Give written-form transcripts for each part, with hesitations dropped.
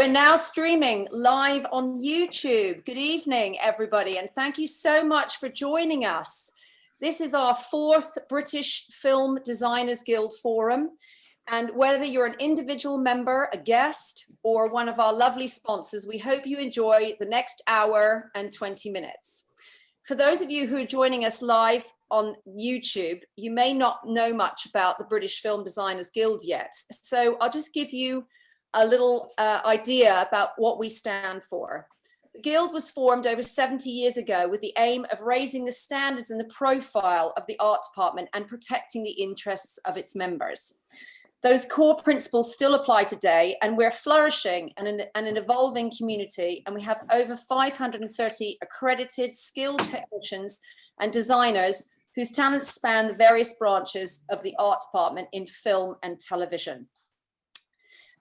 we're now streaming live on YouTube. Good evening, everybody, and thank you so much for joining us. This is our 4th British Film Designers Guild Forum, and whether you're an individual member, a guest, or one of our lovely sponsors, we hope you enjoy the next hour and 20 minutes. For those of you who are joining us live on YouTube, you may not know much about the British Film Designers Guild yet, so I'll just give you a little idea about what we stand for. The Guild was formed over 70 years ago with the aim of raising the standards and the profile of the art department and protecting the interests of its members. Those core principles still apply today, and we're flourishing and an evolving community, and we have over 530 accredited, skilled technicians and designers whose talents span the various branches of the art department in film and television.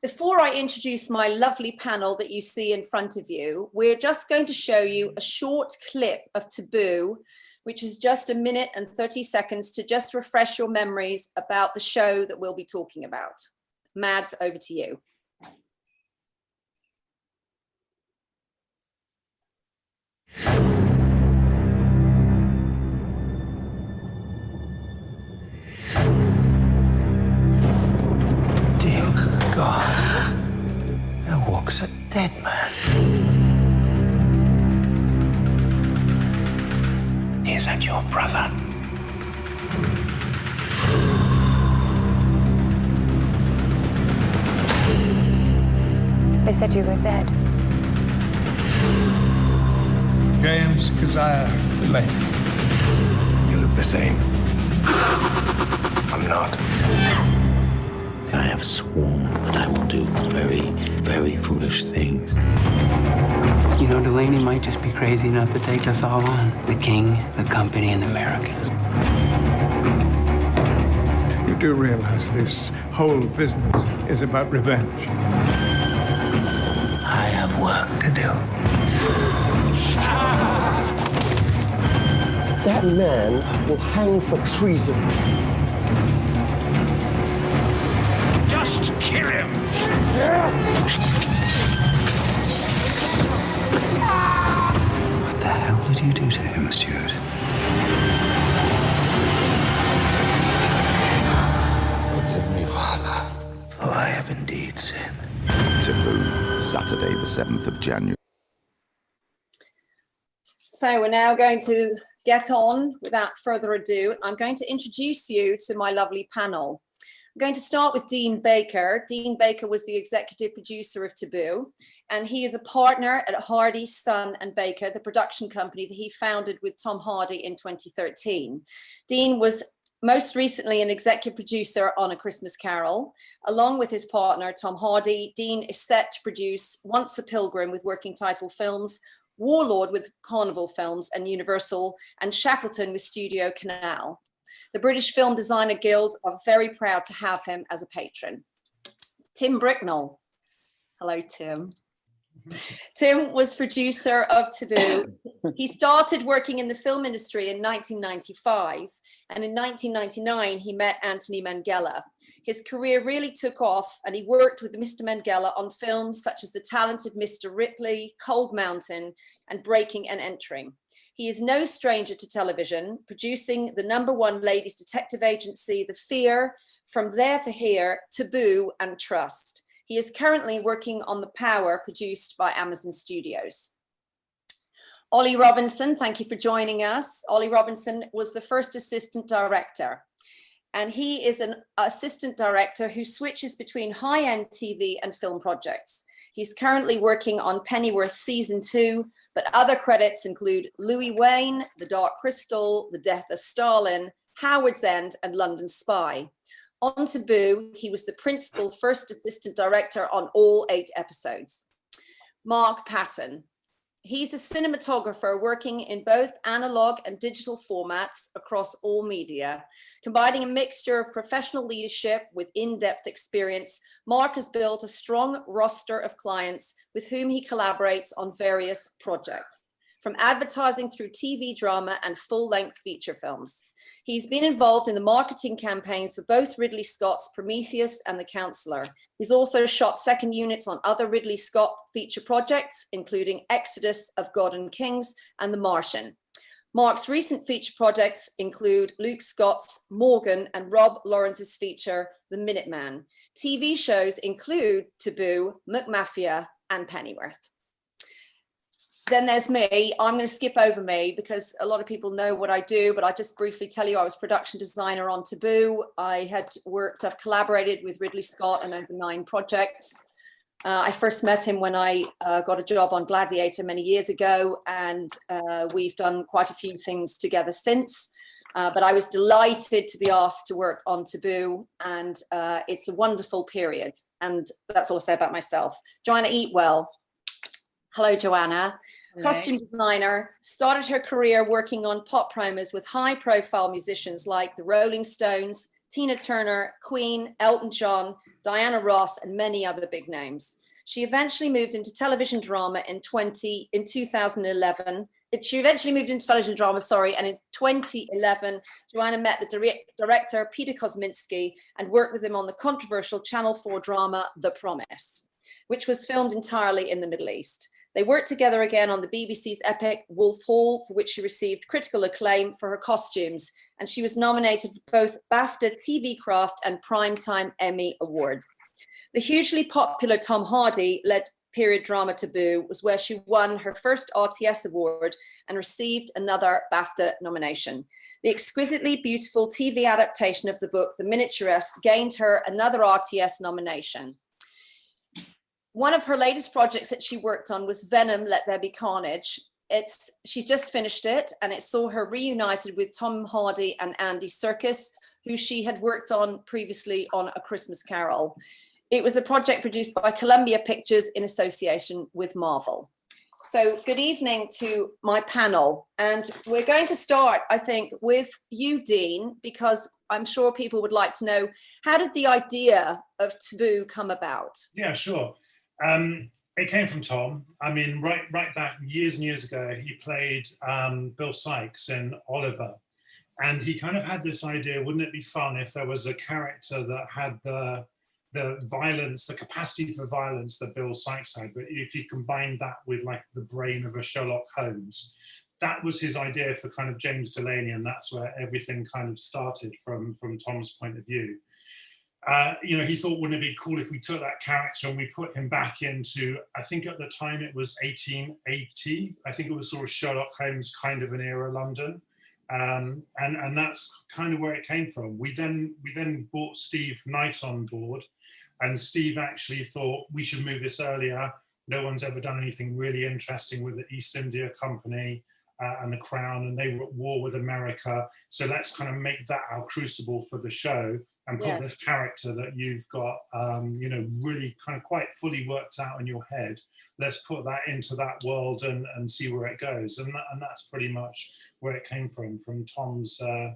Before I introduce my lovely panel that you see in front of you, we're just going to show you a short clip of Taboo, which is just 1 minute and 30 seconds to just refresh your memories about the show that we'll be talking about. Mads, over to you. God, there walks a dead man. Is that your brother? They said you were dead. James Keziah Lane. You look the same. I'm not. I have sworn that I will do very, very foolish things. You know, Delaney might just be crazy enough to take us all on. The king, the company, and the Americans. You do realize this whole business is about revenge. I have work to do. That man will hang for treason. Just kill him! What the hell did you do to him, Stuart? Forgive me, Father, for I have indeed sinned. Taboo, Saturday the 7th of January. So we're now going to get on without further ado. I'm going to introduce you to my lovely panel. I'm going to start with Dean Baker. Dean Baker was the executive producer of Taboo, and he is a partner at Hardy, Son and Baker, the production company that he founded with Tom Hardy in 2013. Dean was most recently an executive producer on A Christmas Carol. Along with his partner, Tom Hardy, Dean is set to produce Once a Pilgrim with Working Title Films, Warlord with Carnival Films and Universal, and Shackleton with Studio Canal. The British Film Designer Guild are very proud to have him as a patron. Tim Bricknell. Hello, Tim. Tim was producer of Taboo. He started working in the film industry in 1995, and in 1999, he met Anthony Minghella. His career really took off, and he worked with Mr. Minghella on films such as The Talented Mr. Ripley, Cold Mountain, and Breaking and Entering. He is no stranger to television, producing the #1 ladies detective agency, The Fear, From There to Here, Taboo, and Trust. He is currently working on The Power, produced by Amazon Studios. Olly Robinson, thank you for joining us. Olly Robinson was the first assistant director, and he is an assistant director who switches between high-end TV and film projects. He's currently working on Pennyworth Season 2, but other credits include Louis Wain, The Dark Crystal, The Death of Stalin, Howard's End, and London Spy. On Taboo, he was the principal first assistant director on all 8 episodes. Mark Patten. He's a cinematographer working in both analog and digital formats across all media. Combining a mixture of professional leadership with in-depth experience, Mark has built a strong roster of clients with whom he collaborates on various projects, from advertising through TV drama and full-length feature films. He's been involved in the marketing campaigns for both Ridley Scott's Prometheus and The Counselor. He's also shot second units on other Ridley Scott feature projects, including Exodus of God and Kings and The Martian. Mark's recent feature projects include Luke Scott's Morgan and Rob Lawrence's feature, The Minuteman. TV shows include Taboo, McMafia, and Pennyworth. Then there's me. I'm going to skip over me because a lot of people know what I do, but I just briefly tell you I was production designer on Taboo. I've collaborated with Ridley Scott on over 9 projects. I first met him when I got a job on Gladiator many years ago, and we've done quite a few things together since. But I was delighted to be asked to work on Taboo, and it's a wonderful period. And that's all I'll say about myself. Joanna Eatwell. Hello, Joanna. Hello. Costume designer, started her career working on pop promos with high-profile musicians like the Rolling Stones, Tina Turner, Queen, Elton John, Diana Ross, and many other big names. She eventually moved into television drama in 2011. She eventually moved into television drama, and in 2011, Joanna met the director, Peter Kosminski, and worked with him on the controversial Channel 4 drama, The Promise, which was filmed entirely in the Middle East. They worked together again on the BBC's epic Wolf Hall, for which she received critical acclaim for her costumes, and she was nominated for both BAFTA TV Craft and Primetime Emmy Awards. The hugely popular Tom Hardy-led period drama Taboo was where she won her first RTS award and received another BAFTA nomination. The exquisitely beautiful TV adaptation of the book, The Miniaturist, gained her another RTS nomination. One of her latest projects that she worked on was Venom, Let There Be Carnage. She's just finished it, and it saw her reunited with Tom Hardy and Andy Serkis, who she had worked on previously on A Christmas Carol. It was a project produced by Columbia Pictures in association with Marvel. So good evening to my panel. And we're going to start, I think, with you, Dean, because I'm sure people would like to know, how did the idea of Taboo come about? Yeah, sure. It came from Tom. I mean, right back years and years ago, he played Bill Sykes in Oliver. And he kind of had this idea, wouldn't it be fun if there was a character that had the violence, the capacity for violence that Bill Sykes had, but if you combine that with like the brain of a Sherlock Holmes, that was his idea for kind of James Delaney, and that's where everything kind of started from Tom's point of view. He thought, wouldn't it be cool if we took that character and we put him back into, I think at the time it was 1880. I think it was sort of Sherlock Holmes kind of an era London. And that's kind of where it came from. We then brought Steve Knight on board, and Steve actually thought we should move this earlier. No one's ever done anything really interesting with the East India Company and the Crown, and they were at war with America. So let's kind of make that our crucible for the show and put this character that you've got, really kind of quite fully worked out in your head. Let's put that into that world and see where it goes. And that's pretty much where it came from Tom's head.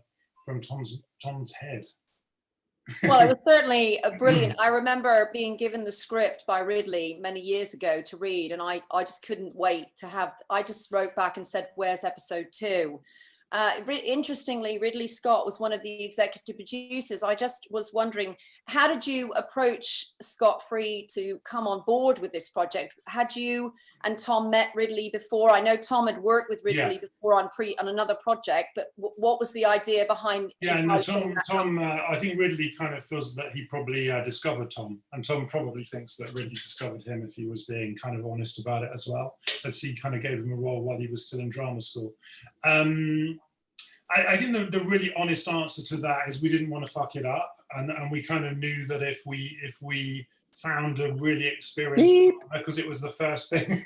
Well, it was certainly a brilliant. I remember being given the script by Ridley many years ago to read, and I just couldn't wait to have. I just wrote back and said, "Where's episode 2?" Interestingly, Ridley Scott was one of the executive producers. I just was wondering, how did you approach Scott Free to come on board with this project? Had you and Tom met Ridley before? I know Tom had worked with Ridley before on another project, but what was the idea behind? Yeah, no, Tom. I think Ridley kind of feels that he probably discovered Tom, and Tom probably thinks that Ridley discovered him, if he was being kind of honest about it as well, as he kind of gave him a role while he was still in drama school. I think the really honest answer to that is we didn't want to fuck it up, and we kind of knew that if we found a really experienced, because it was the first thing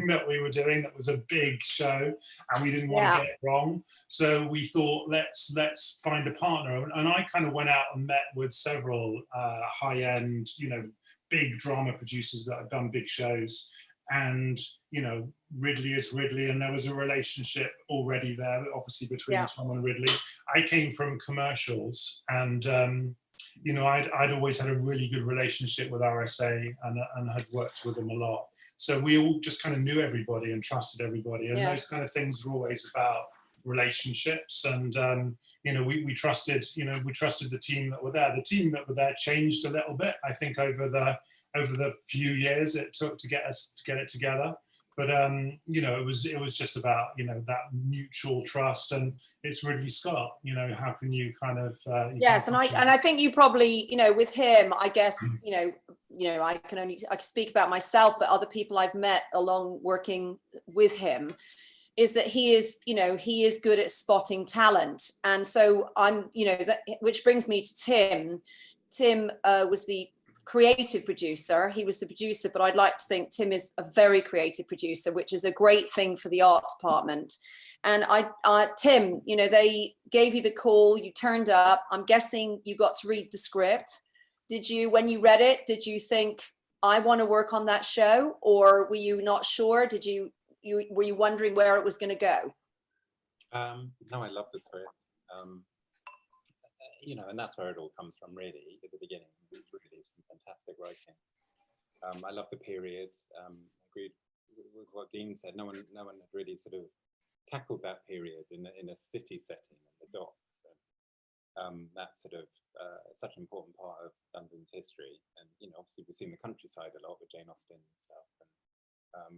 that we were doing, that was a big show, and we didn't want to get it wrong. So we thought, let's find a partner, and I kind of went out and met with several high-end, big drama producers that had done big shows. And Ridley is Ridley, and there was a relationship already there, obviously, between Tom and Ridley. I came from commercials, and I'd always had a really good relationship with RSA, and had worked with them a lot. So we all just kind of knew everybody and trusted everybody, and those kind of things were always about relationships, and we trusted the team that were there. The team that were there changed a little bit, I think, over the few years it took to get it together. But it was just about that mutual trust, and it's Ridley Scott. How can you kind of yes, and I think you probably with him, I guess I can speak about myself, but other people I've met along working with him, is that he is good at spotting talent. And so which brings me to Tim. Tim was the creative producer. He was the producer, but I'd like to think Tim is a very creative producer, which is a great thing for the art department. And Tim, they gave you the call, you turned up. I'm guessing you got to read the script. Did you, when you read it, did you think, I want to work on that show? Or were you not sure? Were you wondering where it was going to go? No, I love the script. And that's where it all comes from, really, at the beginning. It's really some fantastic writing. I love the period. Agreed with what Dean said. No one had really sort of tackled that period in a city setting, in the docks. And that's sort of such an important part of London's history. And obviously we've seen the countryside a lot with Jane Austen and stuff.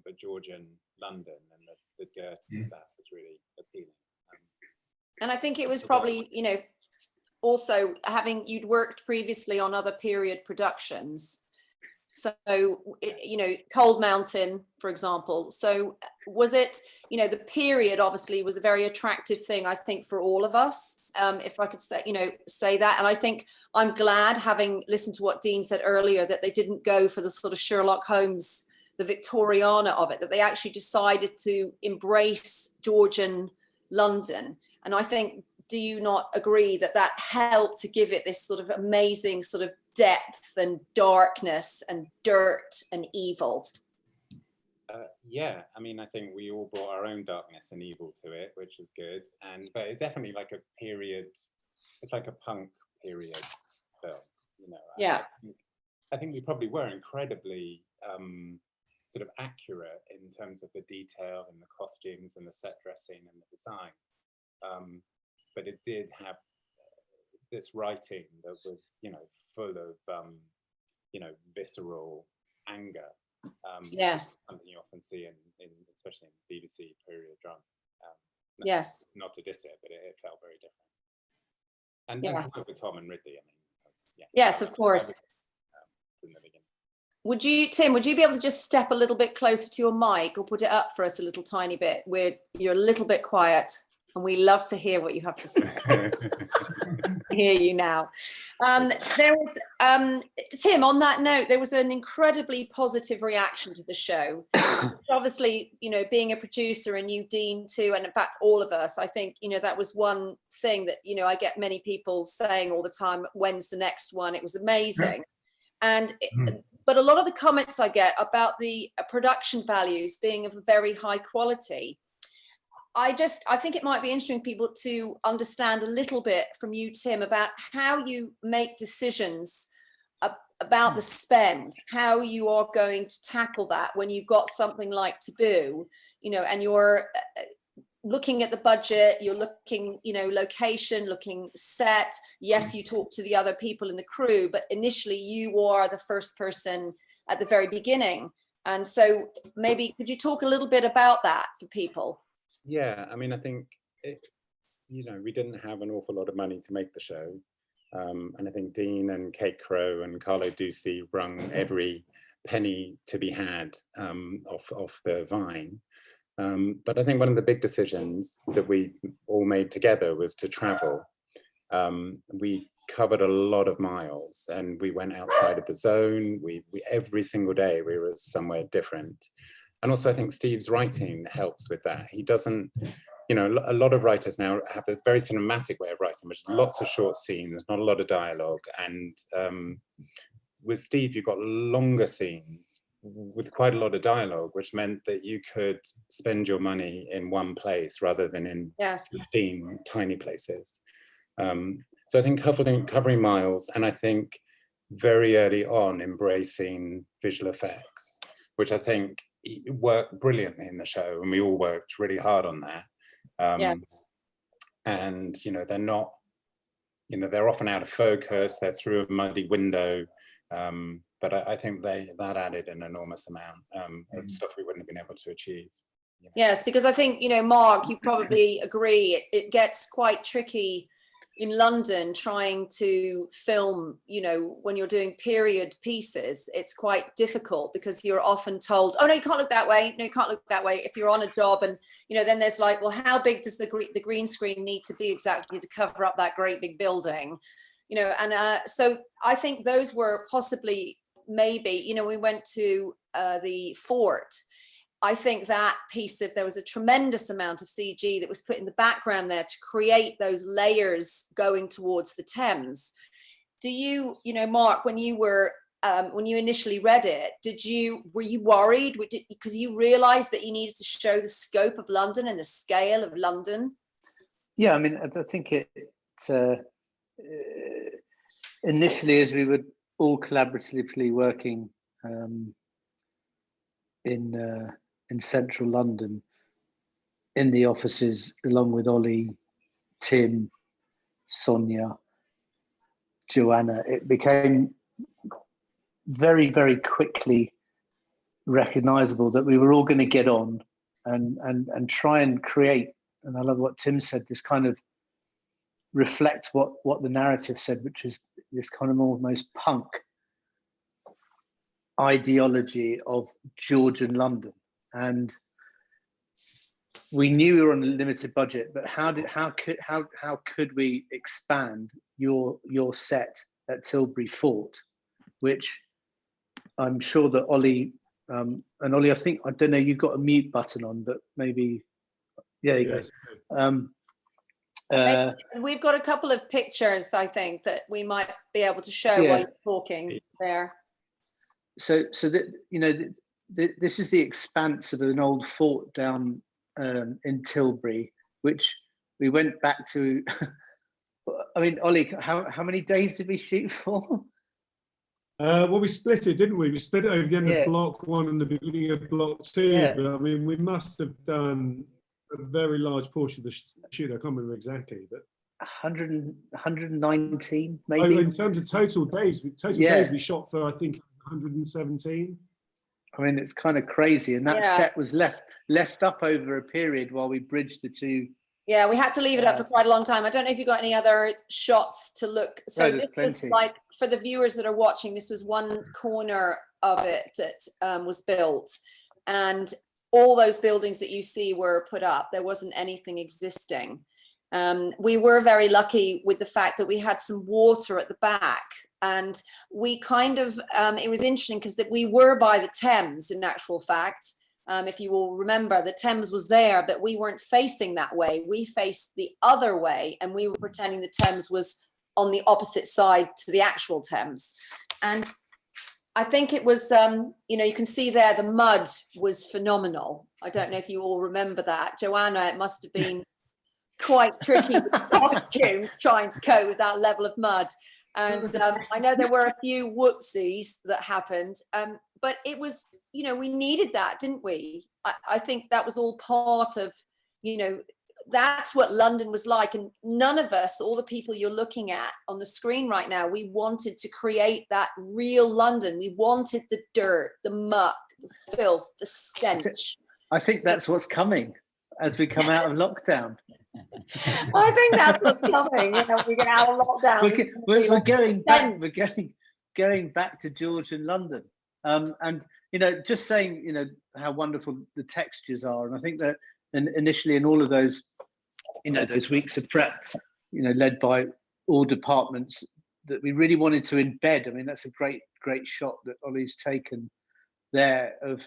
But Georgian London and the dirt of that was really appealing. And I think it was probably, also you'd worked previously on other period productions. So, Cold Mountain, for example. So was it, the period obviously was a very attractive thing, I think, for all of us, if I could say that. And I think I'm glad, having listened to what Dean said earlier, that they didn't go for the sort of Sherlock Holmes, the Victoriana of it, that they actually decided to embrace Georgian London. And I think, do you not agree that helped to give it this sort of amazing sort of depth and darkness and dirt and evil? Yeah, I mean, I think we all brought our own darkness and evil to it, which is good. But it's definitely like a period. It's like a punk period film, Yeah. I think we probably were incredibly sort of accurate in terms of the detail and the costumes and the set dressing and the design. But it did have this writing that was, full of, visceral anger. Yes. Something you often see in especially in BBC period drama. Yes. Not to diss it, but it felt very different. And to work with Tom and Ridley, I mean, yes, of course. From the beginning. Tim, would you be able to just step a little bit closer to your mic, or put it up for us a little tiny bit, where you're a little bit quiet? And we love to hear what you have to say. Hear you now. There was, Tim, on that note, there was an incredibly positive reaction to the show. Obviously, being a producer, and you, Dean, too, and in fact, all of us, I think, that was one thing that, I get many people saying all the time, when's the next one? It was amazing. And but a lot of the comments I get about the production values being of a very high quality, I think it might be interesting for people to understand a little bit from you, Tim, about how you make decisions about the spend, how you are going to tackle that when you've got something like Taboo, and you're looking at the budget, you're looking, location, looking set. Yes, you talk to the other people in the crew, but initially you are the first person at the very beginning. And so maybe could you talk a little bit about that for people? Yeah, I mean, I think, we didn't have an awful lot of money to make the show. And I think Dean and Kate Crowe and Carlo Ducey wrung every penny to be had off the vine. But I think one of the big decisions that we all made together was to travel. We covered a lot of miles, and we went outside of the zone. We every single day we were somewhere different. And also I think Steve's writing helps with that. He doesn't, a lot of writers now have a very cinematic way of writing, which is lots of short scenes, not a lot of dialogue. And with Steve, you've got longer scenes with quite a lot of dialogue, which meant that you could spend your money in one place rather than in 15 tiny places. So I think covering miles, and I think very early on embracing visual effects, which I think worked brilliantly in the show, and we all worked really hard on that. and they're not, they're often out of focus, they're through a muddy window, but I think that added an enormous amount of stuff we wouldn't have been able to achieve. Yes, because I think, Mark, you probably agree, it gets quite tricky in London trying to film, when you're doing period pieces. It's quite difficult because you're often told, oh, no, you can't look that way. No, you can't look that way. If you're on a job and, then there's like, well, how big does the green screen need to be exactly to cover up that great big building? So I think those were possibly, maybe, we went to the fort. I think that piece, if there was a tremendous amount of CG that was put in the background there to create those layers going towards the Thames. Do you, Mark, when you initially read it, were you worried? Because you realized that you needed to show the scope of London and the scale of London? Yeah, I mean, I think it initially, as we were all collaboratively working in central London, in the offices, along with Olly, Tim, Sonja, Joanna, it became very, very quickly recognizable that we were all going to get on and try and create, and I love what Tim said, this kind of reflect what the narrative said, which is this kind of almost punk ideology of Georgian London. And we knew we were on a limited budget, but how could we expand your set at Tilbury Fort, which I'm sure that Olly and Olly, I don't know, you've got a mute button on, but maybe there you go. We've got a couple of pictures, I think, that we might be able to show while you're talking there. So that this is the expanse of an old fort down in Tilbury, which we went back to. I mean, Olly, how many days did we shoot for? Well, we split it, didn't we? We split it over the end of block 1 and the beginning of block 2. Yeah. But I mean, we must have done a very large portion of the shoot. I can't remember exactly, but 119 maybe. Oh, in terms of total days, days we shot for, I think, 117. I mean, it's kind of crazy, and that set was left up over a period while we bridged the two. Yeah, we had to leave it up for quite a long time. I don't know if you got any other shots to look. So this was like, for the viewers that are watching, this was one corner of it that was built, and all those buildings that you see were put up. There wasn't anything existing. We were very lucky with the fact that we had some water at the back, and we kind of, it was interesting because that we were by the Thames in actual fact. If you will remember, the Thames was there, but we weren't facing that way. We faced the other way, and we were pretending the Thames was on the opposite side to the actual Thames. And I think it was, you can see there, the mud was phenomenal. I don't know if you all remember that. Joanna, it must have been quite tricky with costumes trying to cope with that level of mud. And I know there were a few whoopsies that happened, but it was, we needed that, didn't we? I think that was all part of, that's what London was like. And none of us, all the people you're looking at on the screen right now, we wanted to create that real London. We wanted the dirt, the muck, the filth, the stench. I think that's what's coming as we come out of lockdown. I think that's what's coming. We get out of lockdown. We're going back. We're going back to Georgian London, and just saying, how wonderful the textures are, and I think that initially in all of those, those weeks of prep, led by all departments, that we really wanted to embed. I mean, that's a great shot that Olly's taken there of,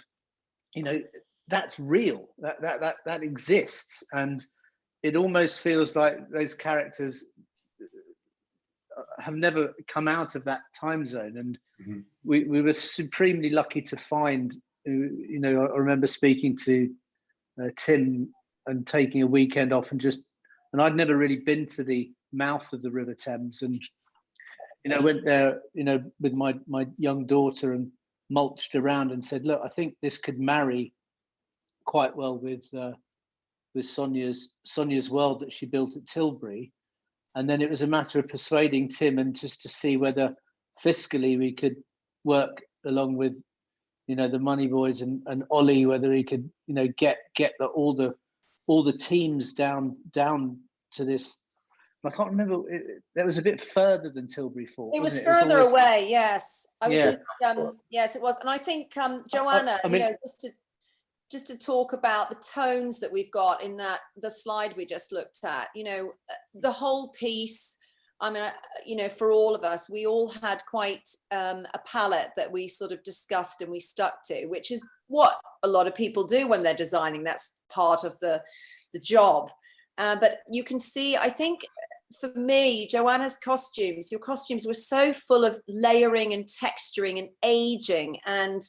that's real. That exists, and it almost feels like those characters have never come out of that time zone. And we were supremely lucky to find, I remember speaking to Tim and taking a weekend off and I'd never really been to the mouth of the River Thames, and went there with my young daughter and mulched around and said, look, I think this could marry quite well with with Sonja's world that she built at Tilbury. And then it was a matter of persuading Tim and just to see whether fiscally we could work along with, the Money Boys and Olly, whether he could, get all the teams down to this. I can't remember. That was a bit further than Tilbury Fort. It was wasn't further always... away. Yes, I was. Yeah. Yes, it was. And I think Joanna, I mean, just to talk about the tones that we've got in the slide we just looked at. The whole piece. I mean, for all of us, we all had quite a palette that we sort of discussed and we stuck to, which is what a lot of people do when they're designing. That's part of the job. But you can see, I think, for me, Joanna's costumes, your costumes were so full of layering and texturing and aging. And,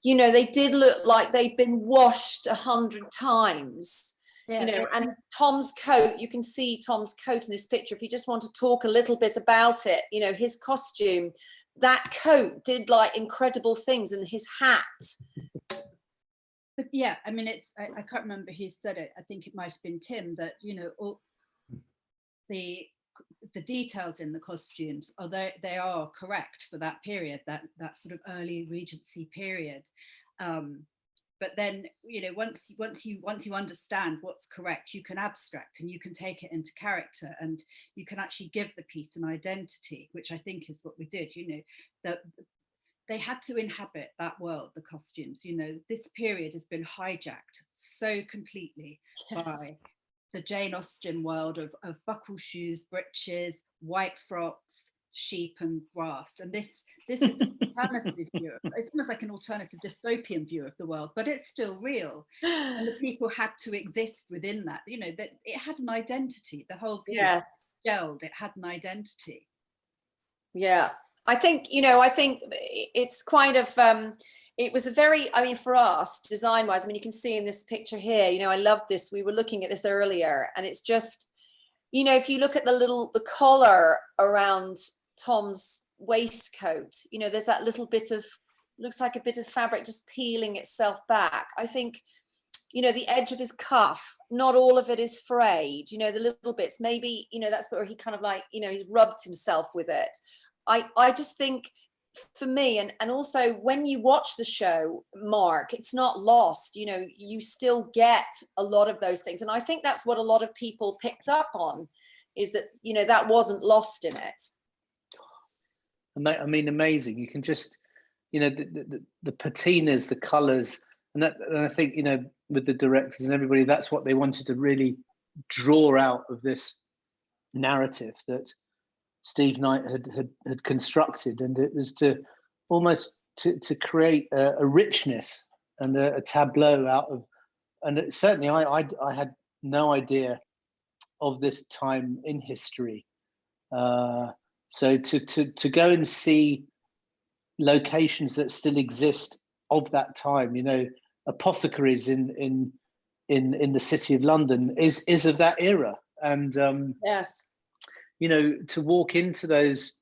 they did look like they'd been washed 100 times. Yeah, and Tom's coat, you can see Tom's coat in this picture. If you just want to talk a little bit about it, his costume, that coat did like incredible things, and his hat. But yeah, I mean, I can't remember who said it. I think it might have been Tim, that, all the details in the costumes, although they are correct for that period, that sort of early Regency period. But then, once you understand what's correct, you can abstract and you can take it into character, and you can actually give the piece an identity, which I think is what we did. That they had to inhabit that world, the costumes. This period has been hijacked so completely by the Jane Austen world of buckle shoes, breeches, white frocks, sheep and grass. And this is an alternative view. It's almost like an alternative dystopian view of the world, but it's still real. And the people had to exist within that, that it had an identity. The whole piece gelled, it had an identity. Yeah, I think it's kind of, it was a very, for us, design-wise, you can see in this picture here, I love this. We were looking at this earlier, and it's just, if you look at the collar around Tom's waistcoat, there's that little bit of, looks like a bit of fabric just peeling itself back. I think, the edge of his cuff, not all of it is frayed, the little bits, maybe, that's where he kind of like, he's rubbed himself with it. I just think, for me, and also when you watch the show, Mark, it's not lost. You still get a lot of those things, and I think that's what a lot of people picked up on, is that that wasn't lost in it. Amazing. You can just, the patinas, the colours, and I think with the directors and everybody, that's what they wanted to really draw out of this narrative that Steve Knight had constructed, and it was to almost to create a richness and a tableau out of, and certainly I had no idea of this time in history, so to go and see locations that still exist of that time, apothecaries in the city of London is of that era, and yes. To walk into those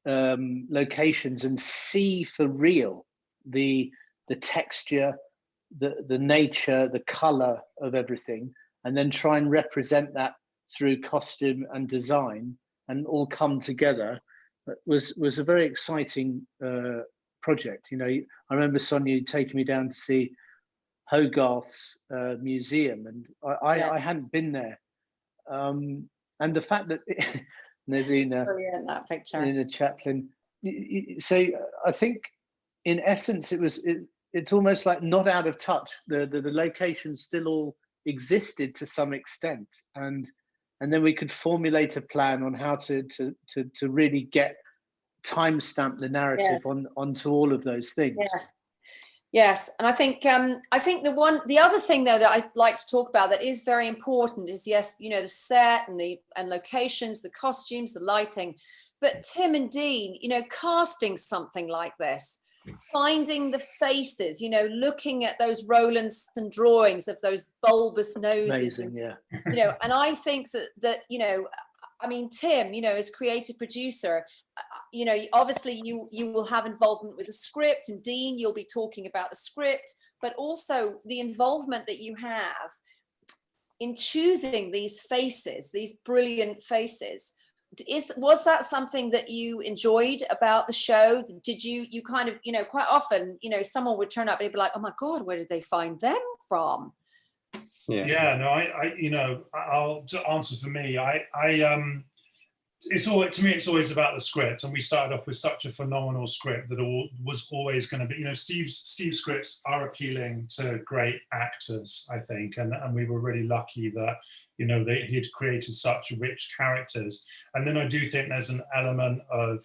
locations and see for real the texture, the nature, the color of everything, and then try and represent that through costume and design, and all come together, was a very exciting project. I remember Sonja taking me down to see Hogarth's museum, and I hadn't been there. And the fact that there's brilliant, that picture in a Chaplin. So I think, in essence, it's almost like not out of touch. The locations still all existed to some extent, and then we could formulate a plan on how to really get timestamp the narrative onto all of those things. Yes, and I think the other thing though that I'd like to talk about that is very important is the set and locations, the costumes, the lighting, but Tim and Dean, casting something like this, finding the faces, looking at those Rowlandson drawings of those bulbous noses. Amazing, yeah. And I think that Tim, as creative producer, obviously you will have involvement with the script, and Dean, you'll be talking about the script, but also the involvement that you have in choosing these faces, these brilliant faces, was that something that you enjoyed about the show? Did you kind of, quite often, someone would turn up and you'd be like, oh my God, where did they find them from? Yeah, no, I'll answer for me. It's always, to me, it's always about the script, and we started off with such a phenomenal script that was always going to be, Steve's scripts are appealing to great actors, I think, and we were really lucky that he'd created such rich characters. And then I do think there's an element of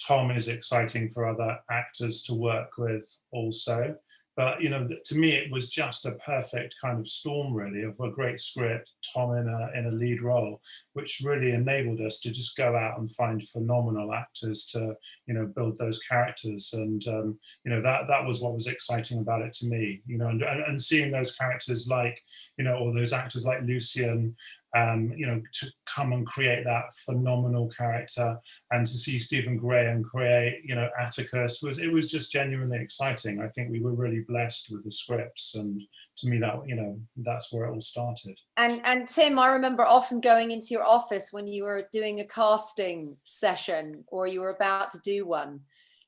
Tom is exciting for other actors to work with also. But, to me, it was just a perfect kind of storm, really, of a great script, Tom in a lead role, which really enabled us to just go out and find phenomenal actors to, build those characters. And, that was what was exciting about it to me, and seeing those characters like, or those actors like Lucian, to come and create that phenomenal character, and to see Stephen Graham create, Atticus, it was just genuinely exciting. I think we were really blessed with the scripts, and to me that, that's where it all started. And Tim, I remember often going into your office when you were doing a casting session or you were about to do one.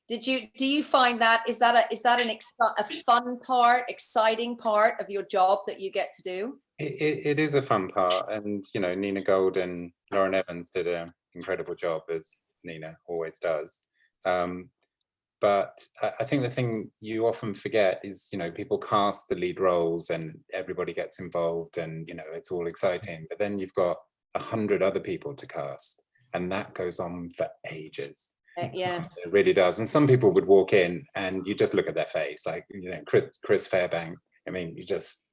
Do you find that, is that a fun part, exciting part of your job that you get to do? It is a fun part, and Nina Gold and Lauren Evans did an incredible job, as Nina always does. But I think the thing you often forget is, people cast the lead roles and everybody gets involved, and it's all exciting. But then you've got 100 other people to cast, and that goes on for ages. Yes, it really does. And some people would walk in and you just look at their face, like Chris Fairbank. I mean, you just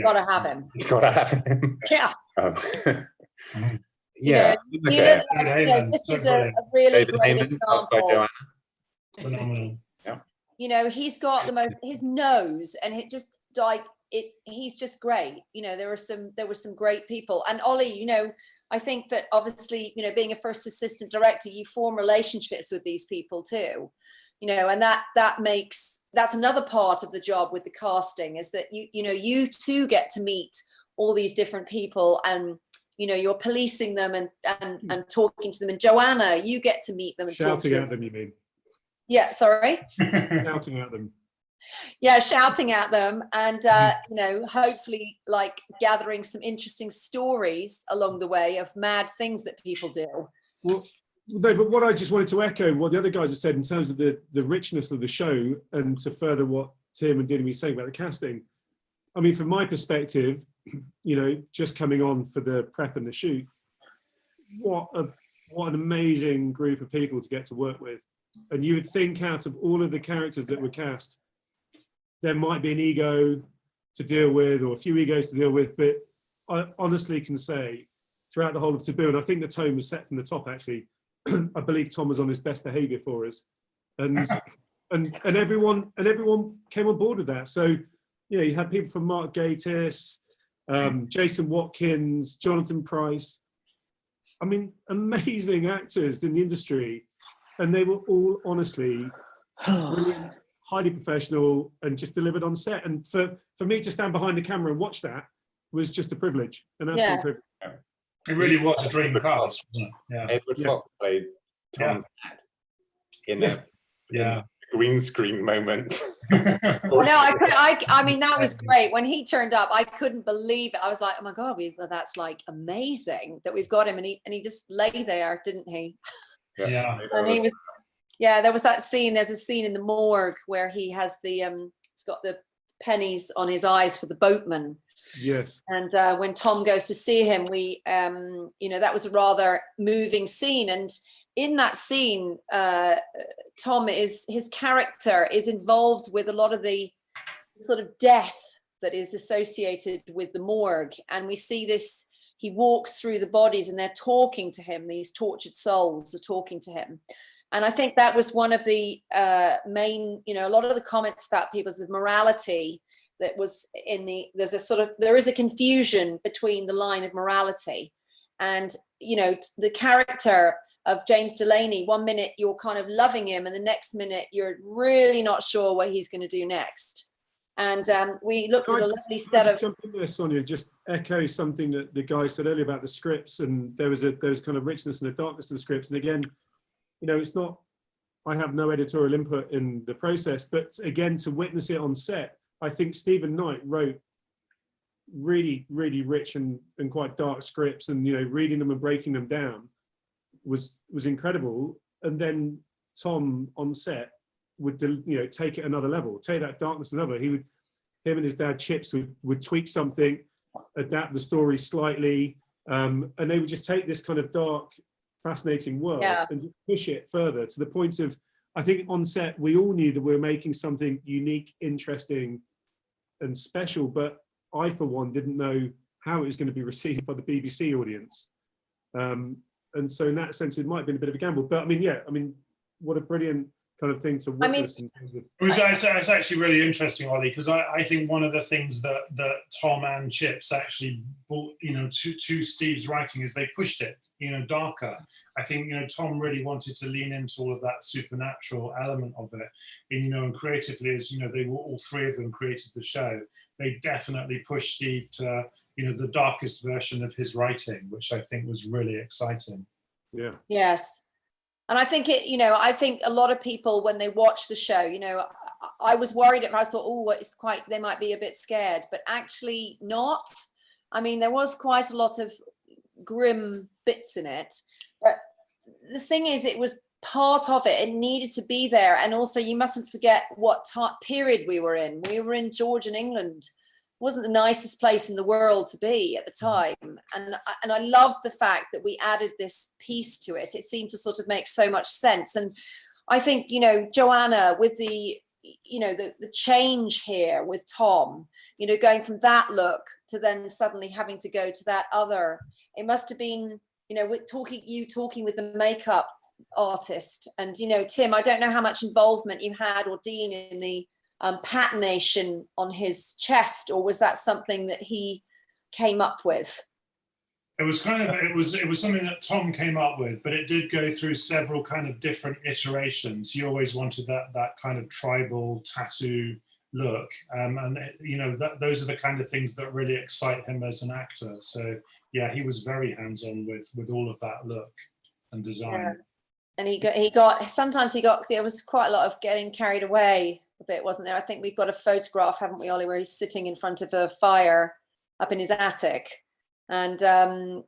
gotta have him. You gotta have him. Yeah. Yeah. This is a really David great Heyman, cast by example. Joanna. Phenomenal. Yeah. He's got his nose, and it just he's just great. There were some great people, and Olly, I think that obviously, being a first assistant director, you form relationships with these people too, and that's another part of the job with the casting, is that you too get to meet all these different people, and you're policing them and talking to them. And Joanna, you get to meet them and shouting at them, you mean? Yeah, sorry. Shouting at them. Yeah, shouting at them, and hopefully like gathering some interesting stories along the way of mad things that people do. Well, no, but what I just wanted to echo what the other guys have said in terms of the richness of the show, and to further what Tim and Dini were saying about the casting. I mean, from my perspective, just coming on for the prep and the shoot, what an amazing group of people to get to work with. And you would think out of all of the characters that were cast, there might be an ego to deal with, or a few egos to deal with, but I honestly can say throughout the whole of Taboo, and I think the tone was set from the top actually, I believe Tom was on his best behaviour for us, and everyone came on board with that. So you had people from Mark Gatiss, Jason Watkins, Jonathan Price. I mean, amazing actors in the industry, and they were all honestly brilliant, highly professional, and just delivered on set. And for me to stand behind the camera and watch that was just a privilege, an absolute privilege. It really was a dream cast, wasn't it? Yeah. Edward Fox played Tom's dad in a green screen moment. I mean, that was great. When he turned up, I couldn't believe it. I was like, oh my God, that's like amazing that we've got him. And he just lay there, didn't he? Yeah. And he was, there was that scene. There's a scene in the morgue where he has he's got the pennies on his eyes for the boatman. Yes. And when Tom goes to see him, that was a rather moving scene. And in that scene, his character is involved with a lot of the sort of death that is associated with the morgue. And we see this, he walks through the bodies and they're talking to him, these tortured souls are talking to him. And I think that was one of the main, a lot of the comments about people's morality that was there is a confusion between the line of morality and, the character of James Delaney. One minute you're kind of loving him and the next minute you're really not sure what he's going to do next. And we looked at a lovely Can I set just of. jump in there, Sonia, just echo something that the guy said earlier about the scripts, and there was kind of richness and a darkness to the scripts. And again, you know, it's not, I have no editorial input in the process, but again, to witness it on set, I think Stephen Knight wrote really, really rich and quite dark scripts, and, you know, reading them and breaking them down was incredible. And then Tom on set would, you know, take it another level, take that darkness another. Him and his dad Chips would tweak something, adapt the story slightly, and they would just take this kind of dark, fascinating world and just push it further to the point of, I think on set we all knew that we were making something unique, interesting, and special, but I, for one, didn't know how it was going to be received by the BBC audience. And so in that sense, it might have been a bit of a gamble. But I mean, yeah, I mean, what a brilliant kind of thing to witness. In terms of... It's actually really interesting, Olly, because I think one of the things that Tom and Chips actually brought, you know, to Steve's writing is they pushed it, you know, darker. I think, you know, Tom really wanted to lean into all of that supernatural element of it. And, you know, and creatively, as you know, they were all three of them created the show. They definitely pushed Steve to, you know, the darkest version of his writing, which I think was really exciting. Yeah. Yes. And I think it, you know, I think a lot of people, when they watch the show, you know, I was worried I thought, oh, it's quite, they might be a bit scared, but actually not. I mean, there was quite a lot of grim bits in it, but the thing is, it was part of it. It needed to be there. And also, you mustn't forget what period we were in. We were in Georgian England. It wasn't the nicest place in the world to be at the time. And I loved the fact that we added this piece to it. It seemed to sort of make so much sense. And I think, you know, Joanna, with the, you know, the change here with Tom, you know, going from that look to then suddenly having to go to that other, it must have been, you know, talking with the makeup artist. And, you know, Tim, I don't know how much involvement you had, or Dean, in the patination on his chest, or was that something that he came up with? It was kind of, it was something that Tom came up with, but it did go through several kind of different iterations. He always wanted that kind of tribal tattoo look, and you know, those are the kind of things that really excite him as an actor. So yeah, he was very hands-on with all of that look and design. Yeah. And he got sometimes there was quite a lot of getting carried away a bit, wasn't there? I think we've got a photograph, haven't we, Olly, where he's sitting in front of a fire up in his attic, and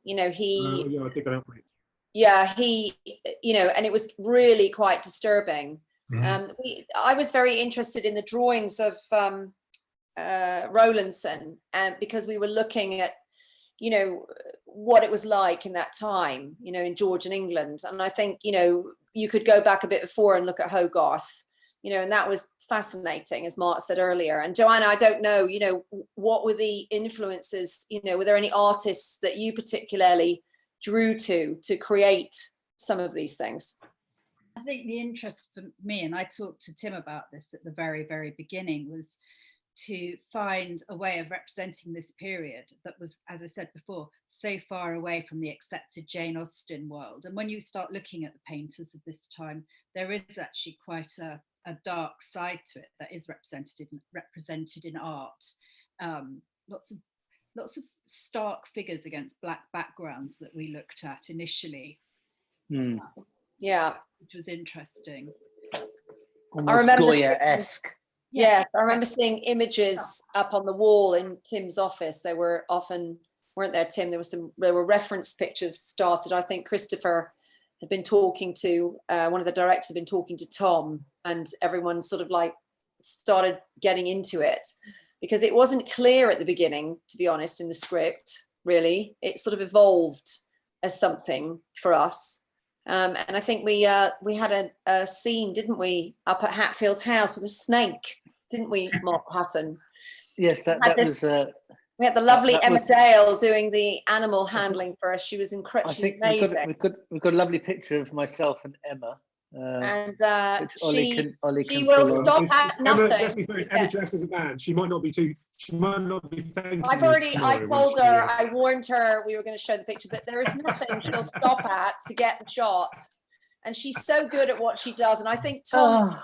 you know, he I think that you know, and it was really quite disturbing. Mm-hmm. I was very interested in the drawings of Rowlandson, and because we were looking at, you know, what it was like in that time, you know, in Georgian England. And I think, you know, you could go back a bit before and look at Hogarth, you know, and that was fascinating, as Mark said earlier. And Joanna, I don't know, you know, what were the influences, you know, were there any artists that you particularly drew to create some of these things? I think the interest for me, and I talked to Tim about this at the very, very beginning, was to find a way of representing this period that was, as I said before, so far away from the accepted Jane Austen world. And when you start looking at the painters of this time, there is actually quite a dark side to it that is represented in art. Lots of stark figures against black backgrounds that we looked at initially. Yeah, which was interesting. Almost Goya-esque. Yes, I remember seeing images up on the wall in Tim's office. They were often, weren't there, Tim? There were reference pictures started. I think Christopher had been talking to, one of the directors had been talking to Tom, and everyone sort of like started getting into it, because it wasn't clear at the beginning, to be honest, in the script, really. It sort of evolved as something for us. And I think we had a scene, didn't we, up at Hatfield House with a snake, didn't we, Mark Patten? Yes, that was... we had the lovely Emma Dale doing the animal handling for us. She was incredible. She's amazing. We've got a lovely picture of myself and Emma. And Olly she will stop at nothing. Emma dressed as a man. She might not be thanking I told her, I warned her we were going to show the picture, but there is nothing she'll stop at to get the shot. And she's so good at what she does. And I think Tom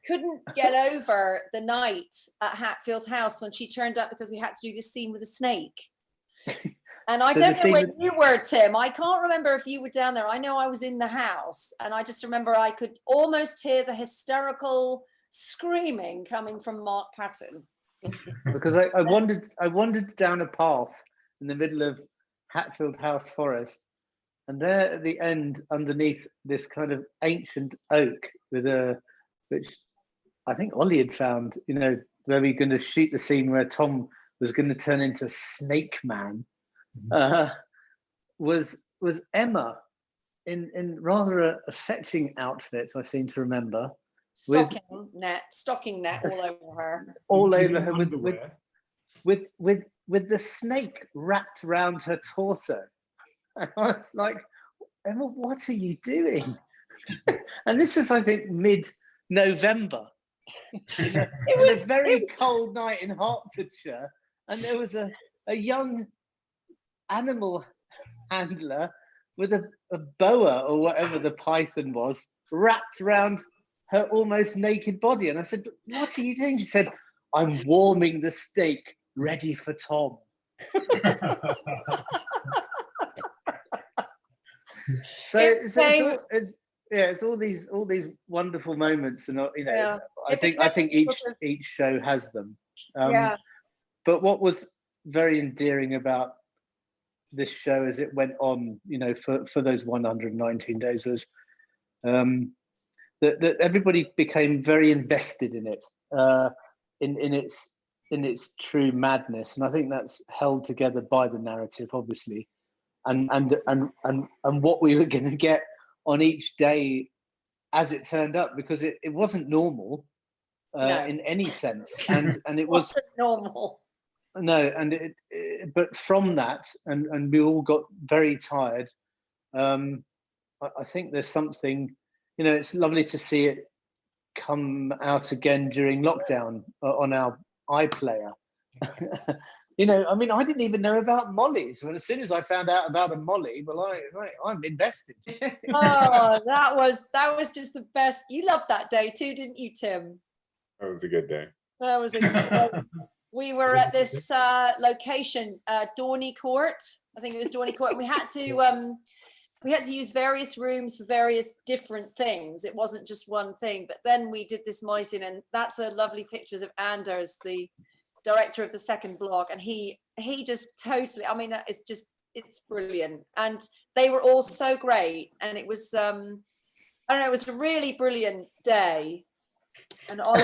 couldn't get over the night at Hatfield House when she turned up because we had to do this scene with a snake. And I don't know where you were, Tim. I can't remember if you were down there. I know I was in the house, and I just remember I could almost hear the hysterical screaming coming from Mark Patten. Because I wandered down a path in the middle of Hatfield House Forest, and there at the end, underneath this kind of ancient oak which I think Olly had found, you know, where we were going to shoot the scene where Tom was going to turn into Snake Man, was Emma in rather a fetching outfit, I seem to remember. Stocking net all over her with the snake wrapped around her torso. And I was like, Emma, what are you doing? And this is, I think, mid-November. It was a very cold night in Hertfordshire, and there was a young animal handler with a boa or whatever the python was wrapped around her almost naked body. And I said, what are you doing? She said, I'm warming the steak ready for Tom. So it's all these wonderful moments, and you know, I think each show has them. But what was very endearing about this show as it went on, you know, for those 119 days was that everybody became very invested in it, in its true madness, and I think that's held together by the narrative, obviously, and what we were going to get on each day as it turned up, because it wasn't normal in any sense, and it wasn't normal. No, and but from that, and we all got very tired. I think there's something, you know, it's lovely to see it come out again during lockdown on our iPlayer. You know, I mean, I didn't even know about mollies. Well, as soon as I found out about a molly, well, I'm invested. Oh, that was just the best. You loved that day too, didn't you, Tim? That was a good day. That was a good day. We were at this location, Dorney Court. I think it was Dorney Court. And we had to use various rooms for various different things. It wasn't just one thing. But then we did this moising, and that's a lovely picture of Anders, the director of the second block, and he just totally, I mean, it's brilliant, and they were all so great, and it was I don't know, it was a really brilliant day. And Olly,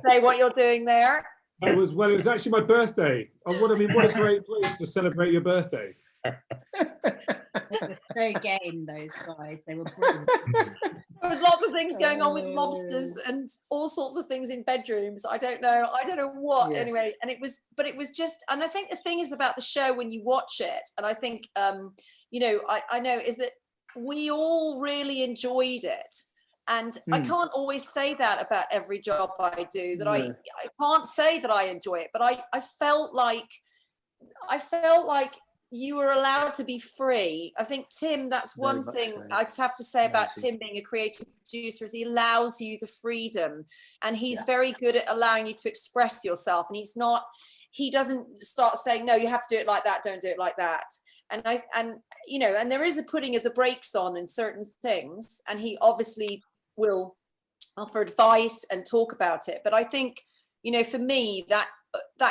say what you're doing there. It was actually my birthday. What a great place to celebrate your birthday. So game, those guys, they were brilliant. There was lots of things going on with lobsters and all sorts of things in bedrooms. I don't know what. Yes. Anyway, and it was just, and I think the thing is about the show when you watch it, and I think you know, I know, is that we all really enjoyed it. And I can't always say that about every job I do, that I can't say that I enjoy it, but I felt like you were allowed to be free. I think, Tim, that's one thing I just have to say about Tim being a creative producer, is he allows you the freedom, and he's very good at allowing you to express yourself. And he doesn't start saying, no, you have to do it like that, don't do it like that. And you know, and there is a putting of the brakes on in certain things, and he obviously will offer advice and talk about it. But I think, you know, for me, that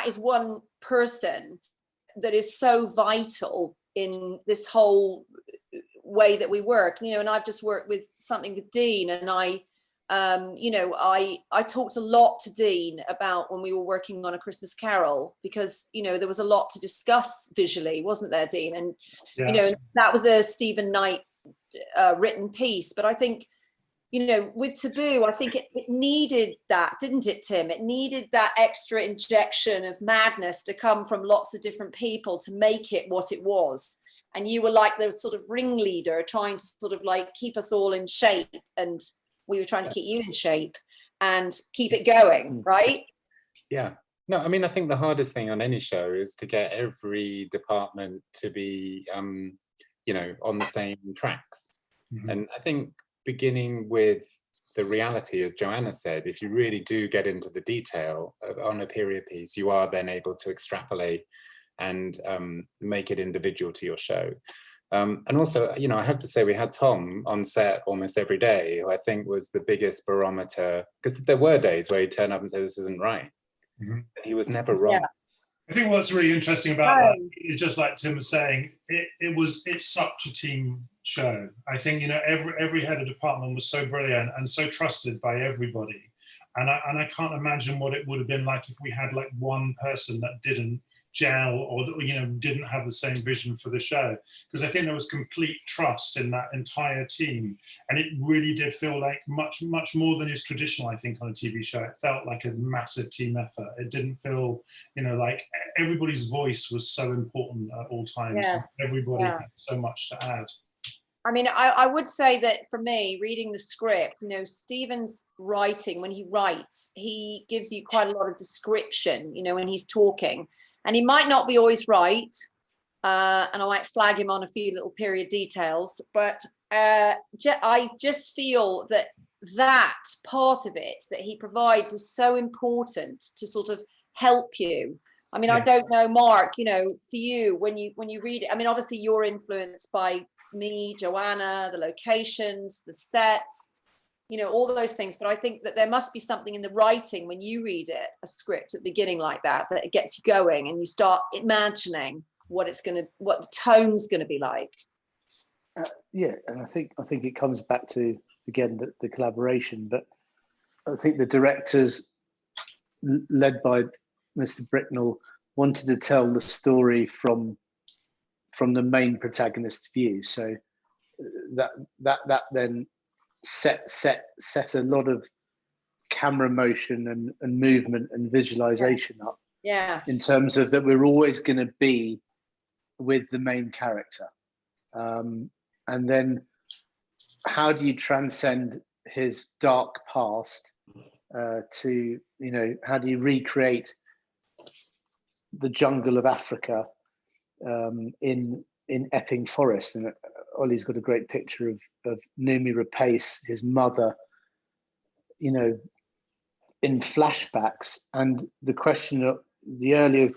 is one person that is so vital in this whole way that we work, you know. And I've just worked with something with Dean, and you know, I talked a lot to Dean about when we were working on A Christmas Carol, because, you know, there was a lot to discuss visually, wasn't there, Dean? And you know, that was a Stephen Knight written piece. But I think, you know, with Taboo, I think it needed that, didn't it, Tim? It needed that extra injection of madness to come from lots of different people to make it what it was. And you were like the sort of ringleader, trying to sort of like keep us all in shape, and we were trying to keep you in shape and keep it going, right? Yeah. No, I mean, I think the hardest thing on any show is to get every department to be, you know, on the same tracks. Mm-hmm. And I think beginning with the reality, as Joanna said, if you really do get into the detail on a period piece, you are then able to extrapolate and make it individual to your show. And also, you know, I have to say we had Tom on set almost every day, who I think was the biggest barometer, because there were days where he'd turn up and say, this isn't right. Mm-hmm. He was never wrong. Yeah. I think what's really interesting about that is, just like Tim was saying, it's such a team show. I think, you know, every head of department was so brilliant and so trusted by everybody. And I can't imagine what it would have been like if we had like one person that didn't gel or, you know, didn't have the same vision for the show. Because I think there was complete trust in that entire team. And it really did feel like much more than is traditional, I think, on a TV show. It felt like a massive team effort. It didn't feel, you know, like everybody's voice was so important at all times. Yes. Everybody had so much to add. I mean, I would say that for me, reading the script, you know, Stephen's writing, when he writes, he gives you quite a lot of description, you know, when he's talking. And he might not be always right, and I might flag him on a few little period details, but I just feel that part of it that he provides is so important to sort of help you. I mean, I don't know, Mark, you know, for you, when you read it, I mean, obviously you're influenced by me, Joanna, the locations, the sets, you know, all those things. But I think that there must be something in the writing when you read it, a script at the beginning like that it gets you going and you start imagining what the tone's going to be like. Yeah, and I think it comes back to, again, the collaboration. But I think the directors, led by Mr. Bricknell, wanted to tell the story from the main protagonist's view. So that then set a lot of camera motion and movement and visualization up. Yeah. In terms of that, we're always going to be with the main character, and then how do you transcend his dark past to, you know, how do you recreate the jungle of Africa in Epping Forest? And Olly's got a great picture of Numi Rapace, his mother, you know, in flashbacks. And the question of the earlier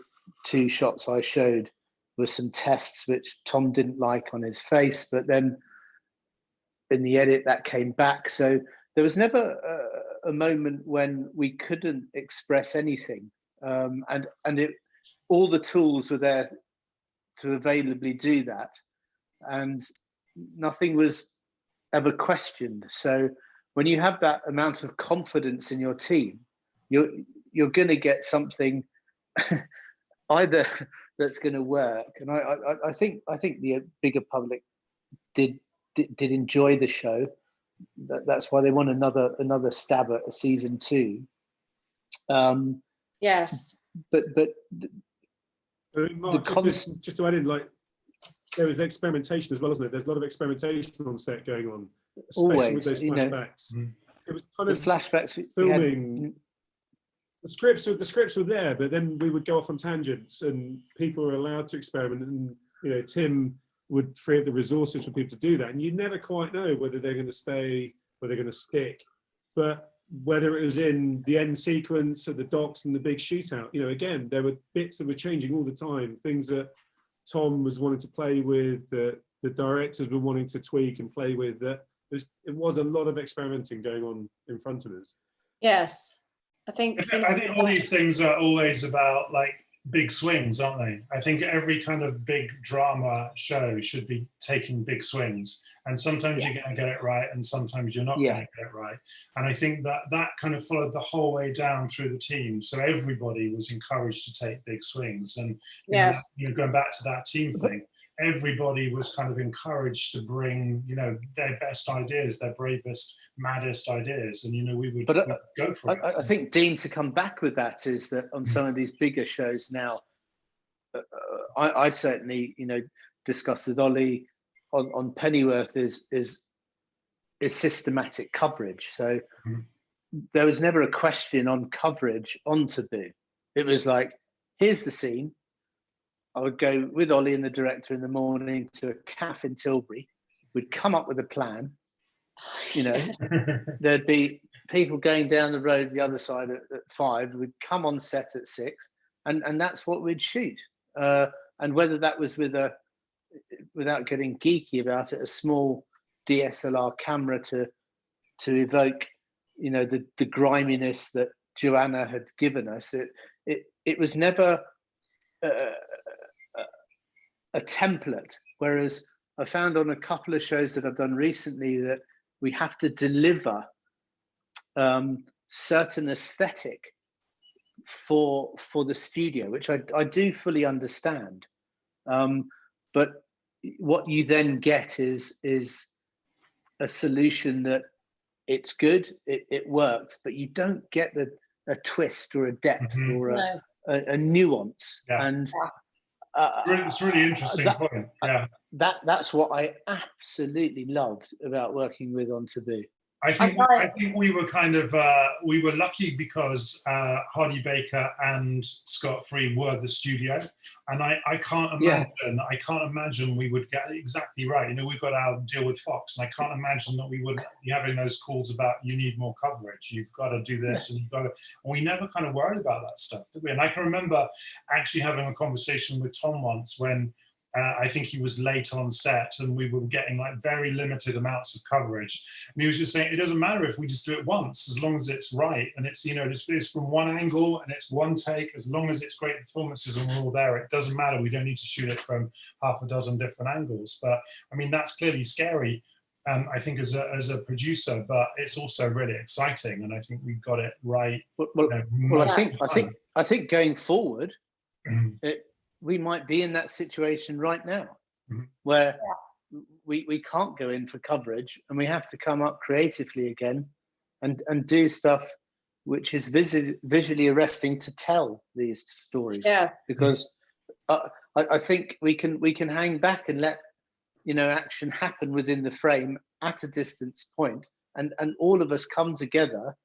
two shots I showed were some tests which Tom didn't like on his face, but then in the edit that came back. So there was never a moment when we couldn't express anything, and all the tools were there to availably do that, and nothing was ever questioned. So when you have that amount of confidence in your team, you're going to get something either that's going to work. And I think the bigger public did enjoy the show. That's why they want another stab at a season 2. Yes. But Mark, just to add in, like, there was experimentation as well, isn't it? There's a lot of experimentation on set going on, especially always with those flashbacks. You know, it was kind of flashbacks filming. The scripts were there, but then we would go off on tangents, and people were allowed to experiment. And you know, Tim would free up the resources for people to do that, and you never quite know whether they're going to stay, whether they're going to stick. But whether it was in the end sequence at the docks and the big shootout, you know, again, there were bits that were changing all the time, things that Tom was wanting to play with, that the directors were wanting to tweak and play with. That it was a lot of experimenting going on in front of us. Yes, I think all these things are always about like big swings, aren't they? I think every kind of big drama show should be taking big swings, and sometimes you're going to get it right and sometimes you're not going to get it right. And I think that kind of followed the whole way down through the team, so everybody was encouraged to take big swings. And you know, going back to that team thing, everybody was kind of encouraged to bring, you know, their best ideas, their bravest, maddest ideas, and you know, we would go for it. I think, Dean, to come back with that is that on some of these bigger shows now, I certainly, you know, discussed with Olly on Pennyworth is systematic coverage. So there was never a question on coverage on Taboo. It was like, here's the scene. I would go with Olly and the director in the morning to a cafe in Tilbury. We'd come up with a plan. You know, there'd be people going down the road the other side at 5. We'd come on set at 6, and that's what we'd shoot. And whether that was with without getting geeky about it, a small DSLR camera to evoke, you know, the griminess that Joanna had given us. It was never a template. Whereas I found on a couple of shows that I've done recently that we have to deliver certain aesthetic for the studio, which I do fully understand. But what you then get is a solution that it's good, it works, but you don't get a twist or a depth or a nuance. Yeah. And it's really interesting point. Yeah, that's what I absolutely loved about working with on Taboo. I think we were kind of we were lucky because Hardy Baker and Scott Free were the studio, and I can't imagine we would get it exactly right. You know, we've got our deal with Fox, and I can't imagine that we would be having those calls about you need more coverage, you've got to do this, and you've got to. And we never kind of worried about that stuff, did we? And I can remember actually having a conversation with Tom once when. I think he was late on set and we were getting like very limited amounts of coverage. And he was just saying, it doesn't matter if we just do it once, as long as it's right. And it's, you know, it's from one angle and it's one take, as long as it's great performances and we're all there, it doesn't matter. We don't need to shoot it from half a dozen different angles. But I mean, that's clearly scary, I think, as a producer, but it's also really exciting. And I think we got it right. I think going forward, we might be in that situation right now where we can't go in for coverage and we have to come up creatively again and do stuff which is visually arresting to tell these stories. Yeah. Because I think we can hang back and let, you know, action happen within the frame at a distance point, and all of us come together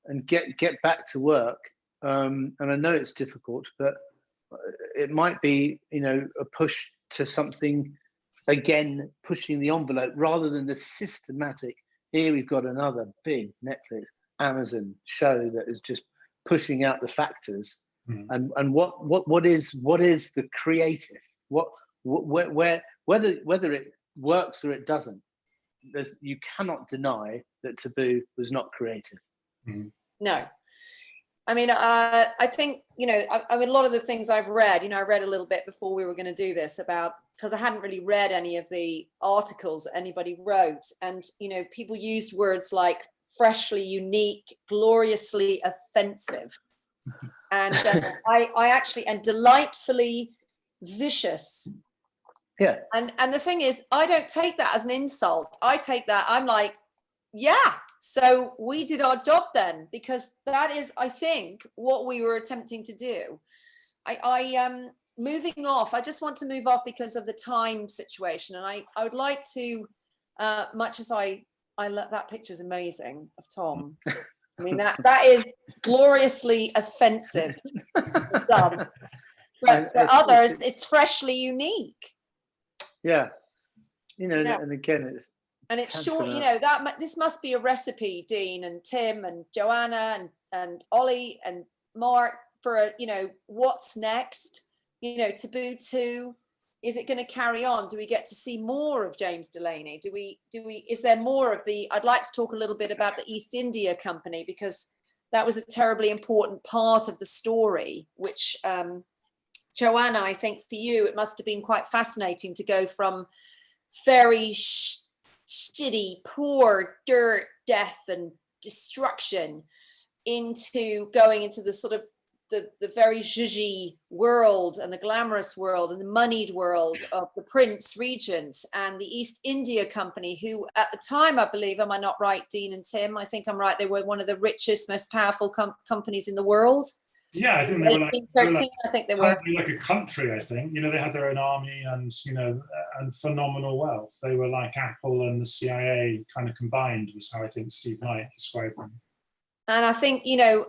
and get back to work. And I know it's difficult, but it might be, you know, a push to something, again, pushing the envelope rather than the systematic, here we've got another big Netflix, Amazon show that is just pushing out the factors. And what is the creative? Whether it works or it doesn't, you cannot deny that Taboo was not creative. No. I mean, I think, you know, I mean, a lot of the things I've read, you know, I read a little bit before we were going to do this about, because I hadn't really read any of the articles that anybody wrote. And, you know, people used words like freshly unique, gloriously offensive. And I actually, and delightfully vicious. Yeah. And the thing is, I don't take that as an insult. I take that, I'm like, yeah. So we did our job then, because that is, I think, what we were attempting to do. I moving off, I just want to move off because of the time situation. And I would like to, much as I love, that picture's amazing of Tom. I mean, that is gloriously offensive. Done. But for others, it's freshly unique. Yeah. You know, yeah. And again, it's short, you know, this must be a recipe, Dean and Tim and Joanna and Olly and Mark, for you know, what's next? You know, Taboo 2, is it going to carry on? Do we get to see more of James Delaney? Is there more of I'd like to talk a little bit about the East India Company, because that was a terribly important part of the story, which Joanna, I think for you, it must have been quite fascinating to go from very shitty, poor, dirt, death and destruction into going into the sort of the very zhuzhy world and the glamorous world and the moneyed world of the Prince Regent and the East India Company, who at the time, I believe, am I not right, Dean and Tim? I think I'm right. They were one of the richest, most powerful companies in the world. Yeah, I think they were like a country, I think. You know, they had their own army and, you know, and phenomenal wealth. They were like Apple and the CIA kind of combined, was how I think Steve Knight described them. And I think, you know,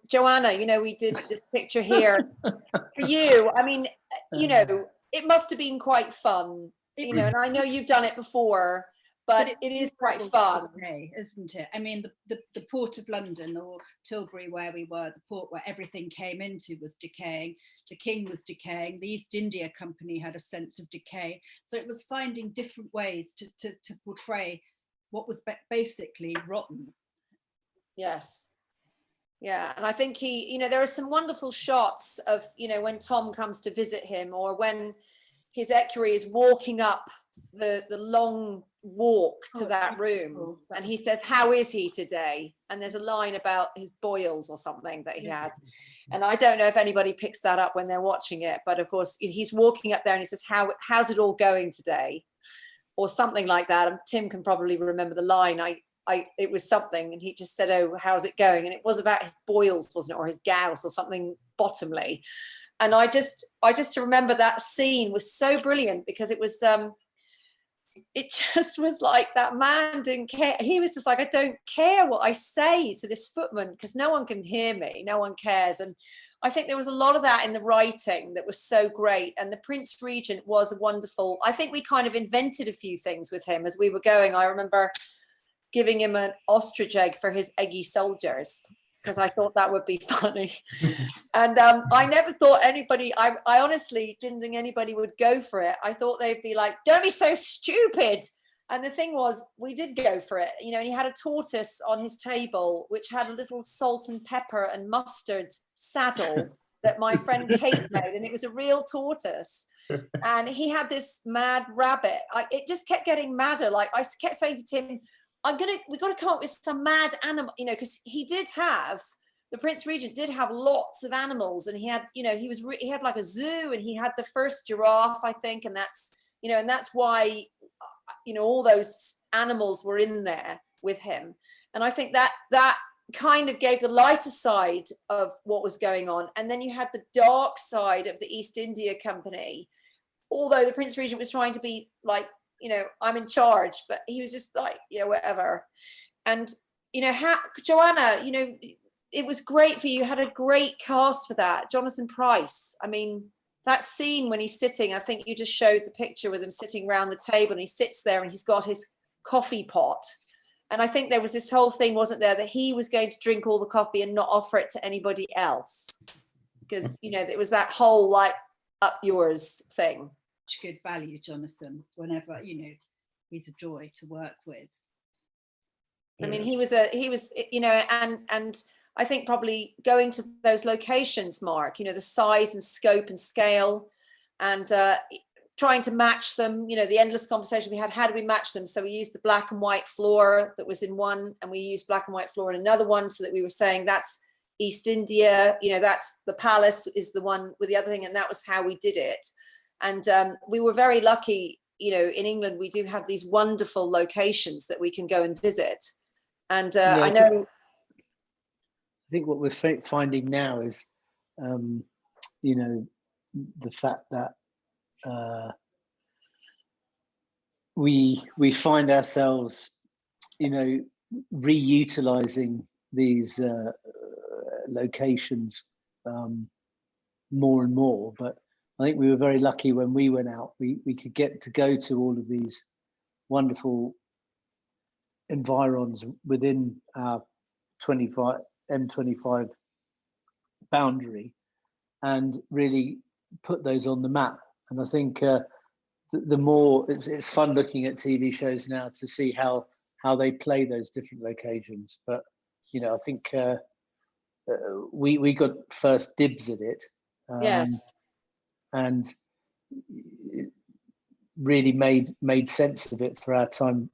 Joanna, you know, we did this picture here for you. I mean, you know, it must have been quite fun, you know, and I know you've done it before. but it is quite fun, isn't it? I mean, the Port of London, or Tilbury, where we were, the port where everything came into, was decaying. The King was decaying. The East India Company had a sense of decay. So it was finding different ways to portray what was basically rotten. Yes. Yeah, and I think he, you know, there are some wonderful shots of, you know, when Tom comes to visit him, or when his equerry is walking up the long walk to that room, and he says, "How is he today?" And there's a line about his boils or something that he had, and I don't know if anybody picks that up when they're watching it, but of course he's walking up there and he says, how's it all going today, or something like that. And Tim can probably remember the line. It was something, and he just said, "Oh, how's it going?" And it was about his boils, wasn't it, or his gout, or something bottomly. And I just remember that scene was so brilliant, because it was it just was like that man didn't care. He was just like, "I don't care what I say to this footman, because no one can hear me, no one cares." And I think there was a lot of that in the writing that was so great. And the Prince Regent was a wonderful, I think we kind of invented a few things with him as we were going. I remember giving him an ostrich egg for his eggy soldiers, because I thought that would be funny. And I never thought anybody, I honestly didn't think anybody would go for it. I thought they'd be like, "Don't be so stupid." And the thing was, we did go for it, you know. And he had a tortoise on his table, which had a little salt and pepper and mustard saddle that my friend Kate made, and it was a real tortoise. And he had this mad rabbit. It just kept getting madder. Like, I kept saying to Tim, we've got to come up with some mad animal, you know, because the Prince Regent did have lots of animals, and he had, you know, he had like a zoo, and he had the first giraffe, I think, and that's, you know, and that's why, you know, all those animals were in there with him. And I think that kind of gave the lighter side of what was going on. And then you had the dark side of the East India Company, although the Prince Regent was trying to be like, you know, I'm in charge, but he was just like, yeah, whatever. And, you know, Joanna, you know, it was great for you. You had a great cast for that. Jonathan Pryce. I mean, that scene when he's sitting, I think you just showed the picture with him sitting around the table, and he sits there and he's got his coffee pot. And I think there was this whole thing, wasn't there, that he was going to drink all the coffee and not offer it to anybody else. Because, you know, it was that whole like up yours thing. Good value, Jonathan, whenever, you know, he's a joy to work with. I mean, he was, you know, and I think probably going to those locations, Mark, you know, the size and scope and scale, and trying to match them, you know, the endless conversation we had, how do we match them? So we used the black and white floor that was in one, and we used black and white floor in another one, so that we were saying that's East India, you know, that's the palace is the one with the other thing, and that was how we did it. And we were very lucky, you know, in England, we do have these wonderful locations that we can go and visit. And yeah, I know. I think what we're finding now is, you know, the fact that we find ourselves, you know, reutilizing these locations more and more. But I think we were very lucky when we went out. We could get to go to all of these wonderful environs within our M25 boundary, and really put those on the map. And I think the more it's fun looking at TV shows now to see how they play those different locations. But you know, I think we got first dibs at it. Yes. And it really made sense of it for our time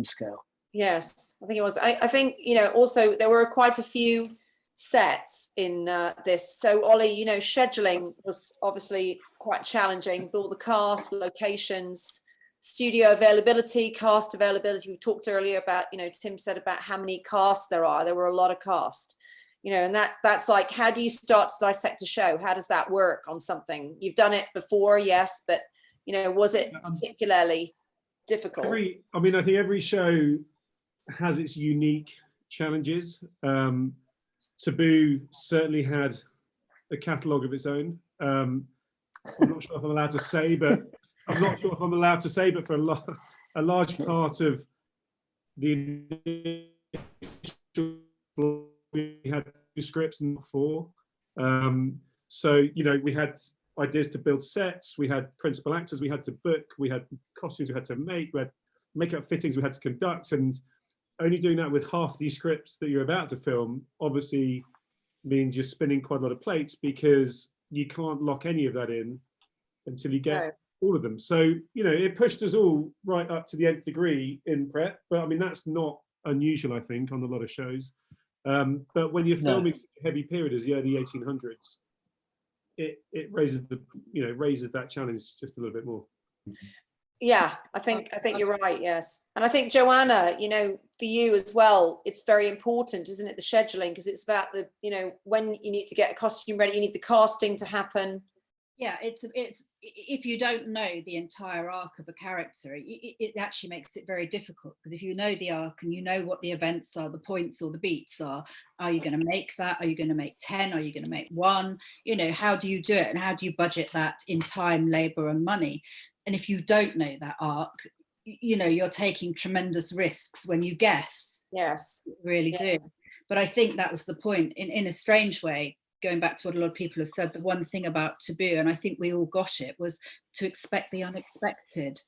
scale. Yes, I think it was. I think, you know, also there were quite a few sets in this. So Olly, you know, scheduling was obviously quite challenging with all the cast, locations, studio availability, cast availability. We talked earlier about, you know, Tim said about how many casts there are. There were a lot of cast, you know, and that's like, how do you start to dissect a show? How does that work on something? You've done it before, yes, but, you know, was it particularly difficult? I mean, I think every show has its unique challenges. Taboo certainly had a catalogue of its own. I'm not sure if I'm allowed to say, but for a a large part of the we had 2 scripts and 4. So, you know, we had ideas to build sets, we had principal actors we had to book, we had costumes we had to make, we had makeup fittings we had to conduct, and only doing that with half these scripts that you're about to film obviously means you're spinning quite a lot of plates, because you can't lock any of that in until you get all of them. So, you know, it pushed us all right up to the nth degree in prep, but I mean, that's not unusual, I think, on a lot of shows. But when you're filming such a heavy period as the early 1800s, it raises that challenge just a little bit more. Yeah, I think you're right. Yes, and I think, Joanna, you know, for you as well, it's very important, isn't it, the scheduling, because it's about the, you know, when you need to get a costume ready, you need the casting to happen. Yeah, it's if you don't know the entire arc of a character, it actually makes it very difficult, because if you know the arc and you know what the events are, the points or the beats are you going to make that? Are you going to make 10? Are you going to make 1? You know, how do you do it, and how do you budget that in time, labor and money? And if you don't know that arc, you know, you're taking tremendous risks when you guess. Yes, you really do. But I think that was the point. In a strange way, going back to what a lot of people have said, the one thing about Taboo, and I think we all got it, was to expect the unexpected.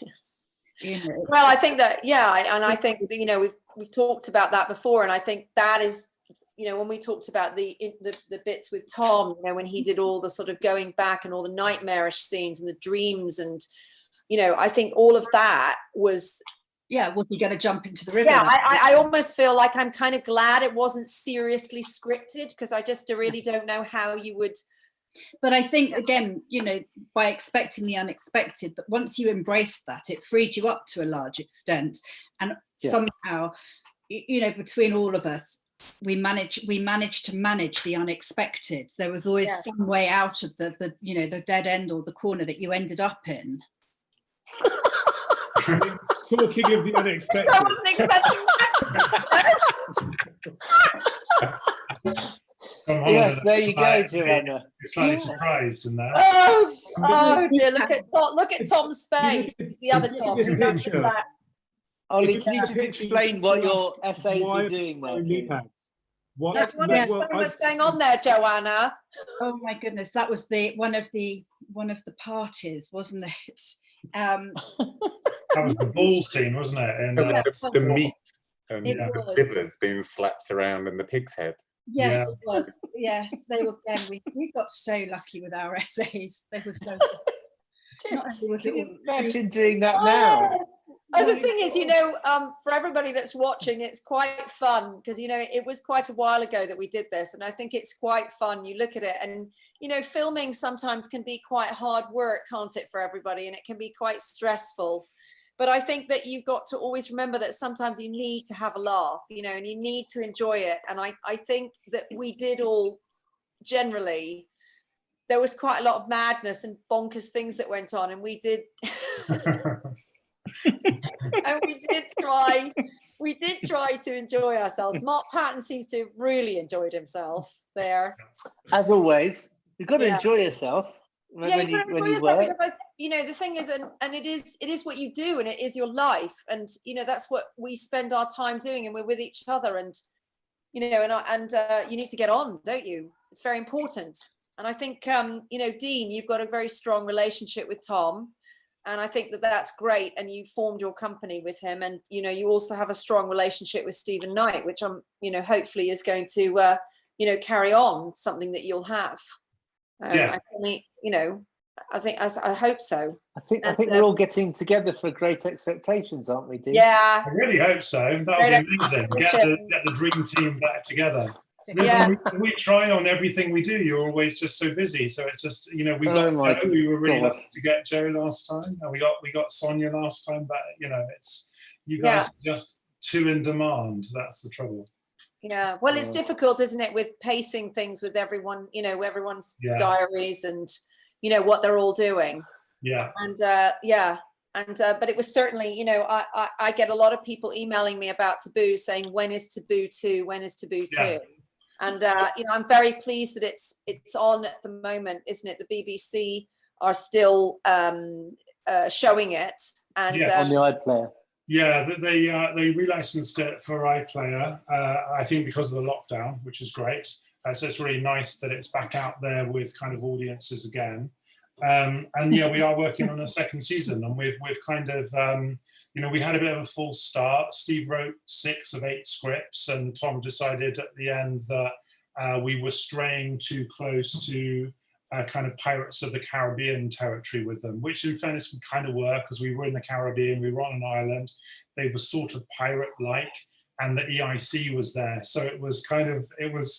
Yes. You know, well, I think that, and I think that, you know, we've talked about that before, and I think that is, you know, when we talked about the bits with Tom, you know, when he did all the sort of going back and all the nightmarish scenes and the dreams, and, you know, I think all of that was, was he going to jump into the river? Yeah, I almost feel like I'm kind of glad it wasn't seriously scripted, because I just really don't know how you would. But I think, again, you know, by expecting the unexpected, that once you embraced that, it freed you up to a large extent. And somehow, you know, between all of us, we managed to manage the unexpected. There was always some way out of the you know, the dead end or the corner that you ended up in. Talking of the unexpected. I wasn't expecting that. Yes, there you go, Joanna. Slightly surprised in that. Oh dear! Look at Tom's face. It's the other Tom. He's actually that. Olly, can you just explain what your essays are doing there? Do you want to explain what's going on there, Joanna? Oh my goodness, that was one of the parties, wasn't it? That was the ball scene, wasn't it? And the meat and the livers being slapped around in the pig's head. Yes, it was. Yes, they were. We got so lucky with our essays. They were so. Can you imagine doing that now? Oh, the thing is, you know, for everybody that's watching, it's quite fun, because, you know, it was quite a while ago that we did this, and I think it's quite fun. You look at it, and, you know, filming sometimes can be quite hard work, can't it, for everybody, and it can be quite stressful. But I think that you've got to always remember that sometimes you need to have a laugh, you know, and you need to enjoy it. And I think that we did all, generally, there was quite a lot of madness and bonkers things that went on, and we did. And we did try to enjoy ourselves. Mark Patten seems to have really enjoyed himself there. As always, you've got to enjoy yourself. When you work. Because you know, the thing is, and it is what you do, and it is your life, and you know, that's what we spend our time doing, and we're with each other, and you know, and you need to get on, don't you? It's very important. And I think you know, Dean, you've got a very strong relationship with Tom. And I think that that's great. And you formed your company with him. And, you know, you also have a strong relationship with Stephen Knight, which you know, hopefully is going to, you know, carry on, something that you'll have. I think, you know, I hope so. I think we're all getting together for Great Expectations, aren't we, Dean? Yeah. I really hope so. That would be amazing. Get the dream team back together. Listen, we try on everything we do. You're always just so busy. So it's just, you know, we were really lucky to get Joe last time, and we got Sonja last time. But you know, it's you guys are just too in demand. That's the trouble. Yeah, well, it's difficult, isn't it, with pacing things with everyone, you know, everyone's diaries and you know what they're all doing. Yeah. And but it was certainly, you know, I get a lot of people emailing me about Taboo, saying, when is Taboo 2? When is Taboo 2? Yeah. And you know, I'm very pleased that it's on at the moment, isn't it? The BBC are still showing it. And Yes. On the iPlayer. Yeah, they relicensed it for iPlayer, I think because of the lockdown, which is great. So it's really nice that it's back out there with kind of audiences again. And yeah, we are working on a second season, and we've kind of, we had a bit of a false start. Steve wrote 6 of 8 scripts, and Tom decided at the end that we were straying too close to kind of Pirates of the Caribbean territory with them, which in fairness we kind of were, because we were in the Caribbean, we were on an island, they were sort of pirate-like, and the EIC was there. So it was kind of,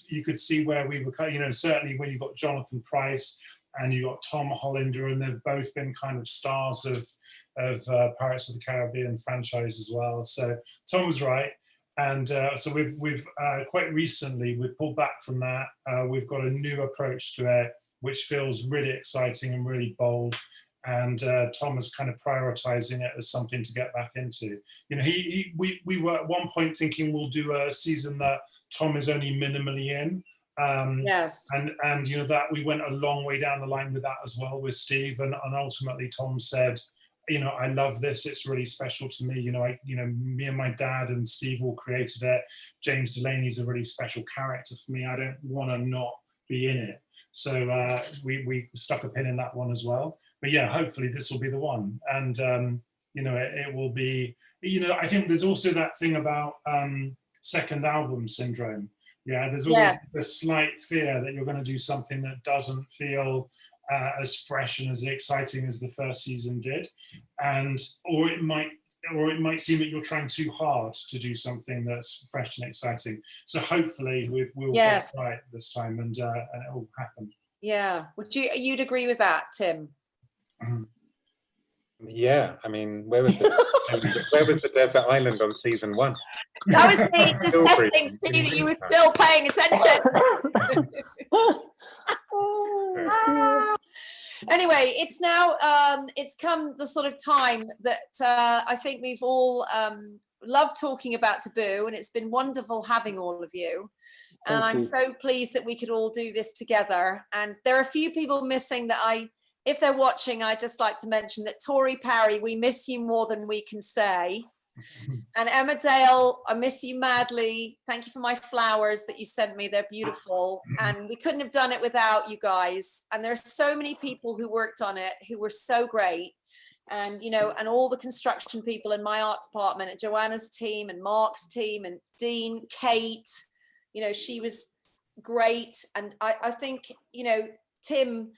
you could see where we were, certainly when you got Jonathan Pryce and you got Tom Hollander, and they've both been kind of stars of Pirates of the Caribbean franchise as well. So Tom was right. And so we've quite recently, we've pulled back from that. We've got a new approach to it, which feels really exciting and really bold. And Tom is kind of prioritizing it as something to get back into. We were at one point thinking we'll do a season that Tom is only minimally in. Yes. And that we went a long way down the line with that as well with Steve. And ultimately Tom said, I love this. It's really special to me. Me and my dad and Steve all created it. James Delaney's a really special character for me. I don't want to not be in it. So we stuck a pin in that one as well. But yeah, hopefully this will be the one. And, it will be, I think there's also that thing about second album syndrome. Yeah, there's always this slight fear that you're going to do something that doesn't feel as fresh and as exciting as the first season did. Or it might seem that you're trying too hard to do something that's fresh and exciting. So hopefully we'll get it right this time, and it will happen. Yeah, you'd agree with that, Tim? Yeah, I mean, where was the desert island on season 1? That was me just testing to see that you were still paying attention. Anyway, it's now it's come the sort of time that I think we've all loved talking about Taboo, and it's been wonderful having all of you. And I'm so pleased that we could all do this together. And there are a few people missing that if they're watching, I'd just like to mention that Tori Parry, we miss you more than we can say. And Emma Dale, I miss you madly. Thank you for my flowers that you sent me. They're beautiful. And we couldn't have done it without you guys. And there's so many people who worked on it who were so great. And, and all the construction people in my art department, and Joanna's team and Mark's team and Dean, Kate, she was great. And I think, Tim,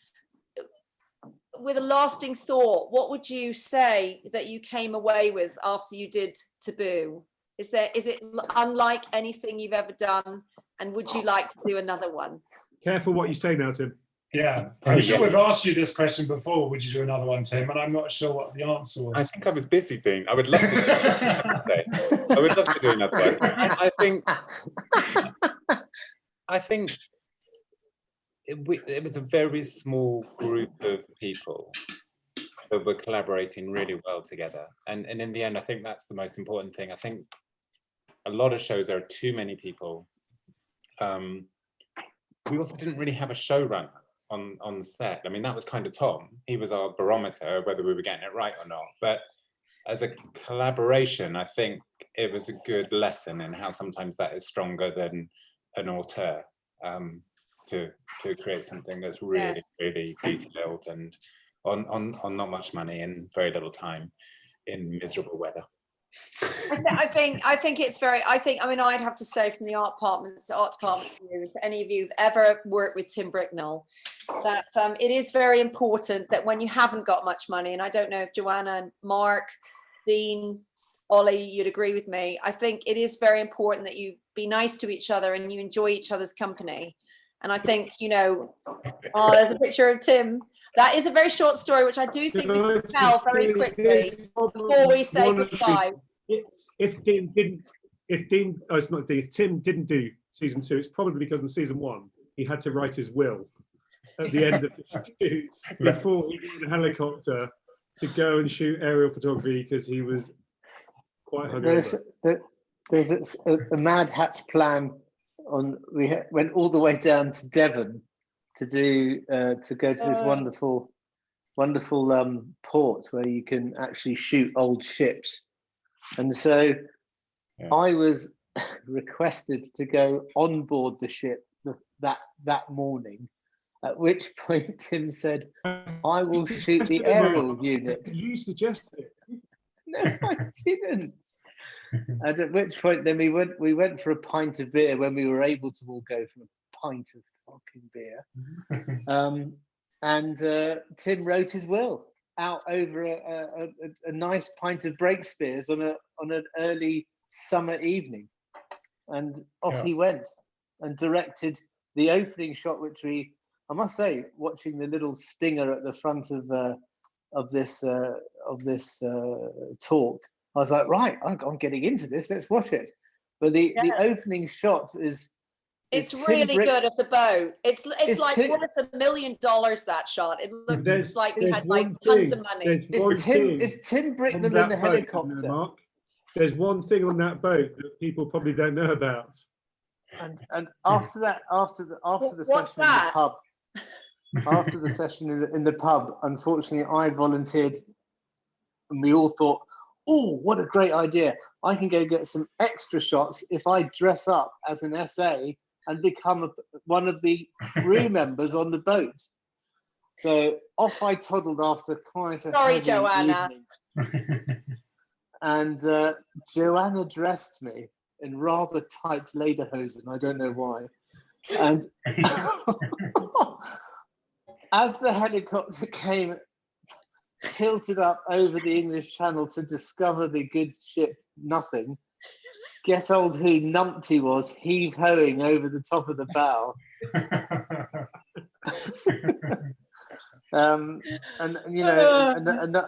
with a lasting thought, what would you say that you came away with after you did Taboo? Is it unlike anything you've ever done? And would you like to do another one? Careful what you say now, Tim. Yeah, I'm sure we've asked you this question before. Would you do another one, Tim? And I'm not sure what the answer was. I think I was busy doing. I would love to. I would love to do another one. I think it was a very small group of people that were collaborating really well together. And in the end, I think that's the most important thing. I think a lot of shows, there are too many people. We also didn't really have a showrunner on set. I mean, that was kind of Tom. He was our barometer, whether we were getting it right or not. But as a collaboration, I think it was a good lesson in how sometimes that is stronger than an auteur. To create something that's really, really detailed and on not much money and very little time in miserable weather. I think it's very. I mean, I'd have to say from the art department to any of you who've ever worked with Tim Bricknell, that it is very important that when you haven't got much money, and I don't know if Joanna and Mark, Dean, Olly, you'd agree with me. I think it is very important that you be nice to each other and you enjoy each other's company. And I think, there's a picture of Tim. That is a very short story, which I do think we can tell very quickly before we say goodbye. If Tim didn't do season 2, it's probably because in season 1 he had to write his will at the end of the shoot before he got in a helicopter to go and shoot aerial photography because he was quite hungover. There's a Mad Hatch plan. We went all the way down to Devon to go to this wonderful wonderful port where you can actually shoot old ships. And so I was requested to go on board the ship that morning, at which point Tim said, I will shoot the aerial unit. You suggested it. No, I didn't. And at which point then we went for a pint of beer when we were able to all go for a pint of fucking beer. And Tim wrote his will out over a nice pint of Breakspears on an early summer evening. And off he went and directed the opening shot, which I must say, watching the little stinger at the front of this talk, I was like, right, I'm getting into this. Let's watch it. But the opening shot is it's really good of the boat. It's like worth $1 million, that shot. It looks like we had like tons of money. It's Tim Bricknell in the helicopter. Mark, there's one thing on that boat that people probably don't know about. And after the session in the pub, after the session in the pub, unfortunately, I volunteered, and we all thought, oh, what a great idea. I can go get some extra shots if I dress up as an SA and become one of the crew members on the boat. So off I toddled after quite a Sorry, Joanna. And Joanna dressed me in rather tight lederhosen. I don't know why. And as the helicopter came tilted up over the English Channel to discover the good ship Nothing, guess old who numpty was heave-hoing over the top of the bow. And you know,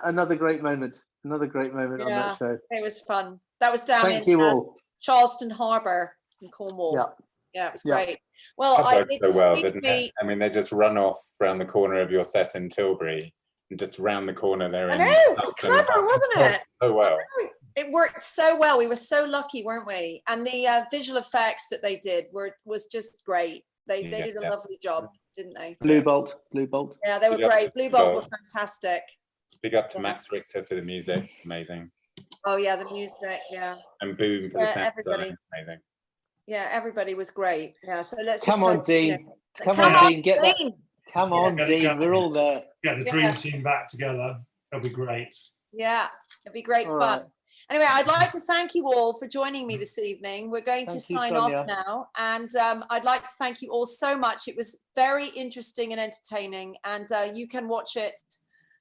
another great moment on that show. It was fun. That was down Thank you all. Charleston Harbour in Cornwall. Yeah, it was great. Well, that worked so well, didn't it? I mean, they just run off around the corner of your set in Tilbury, and just round the corner there. I know, it was clever, wasn't it? So well. It worked so well. We were so lucky, weren't we? And the visual effects that they did was just great. They did a lovely job, didn't they? Blue Bolt. Yeah, they were great. Blue Bolt were fantastic. Big up to Max Richter for the music. Amazing. Oh yeah, the music, yeah. And Boom for the sound everybody. design. Amazing. Yeah, everybody was great. Yeah, so let's come on, Dean. Come on, Dean. Get that. Come on, Dean. We're all there. Get the dream team back together. That'll be great. Yeah, it'll be great fun. Right. Anyway, I'd like to thank you all for joining me this evening. We're going to sign off now. And I'd like to thank you all so much. It was very interesting and entertaining. And you can watch it.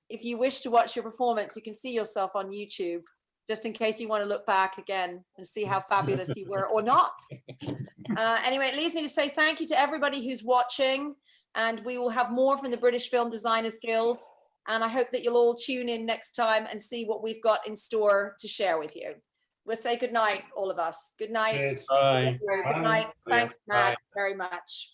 If you wish to watch your performance, you can see yourself on YouTube, just in case you want to look back again and see how fabulous you were or not. Anyway, it leaves me to say thank you to everybody who's watching. And we will have more from the British Film Designers Guild. And I hope that you'll all tune in next time and see what we've got in store to share with you. We'll say good night, all of us. Good night. Cheers. Bye. Good night. Thanks, Matt, very much.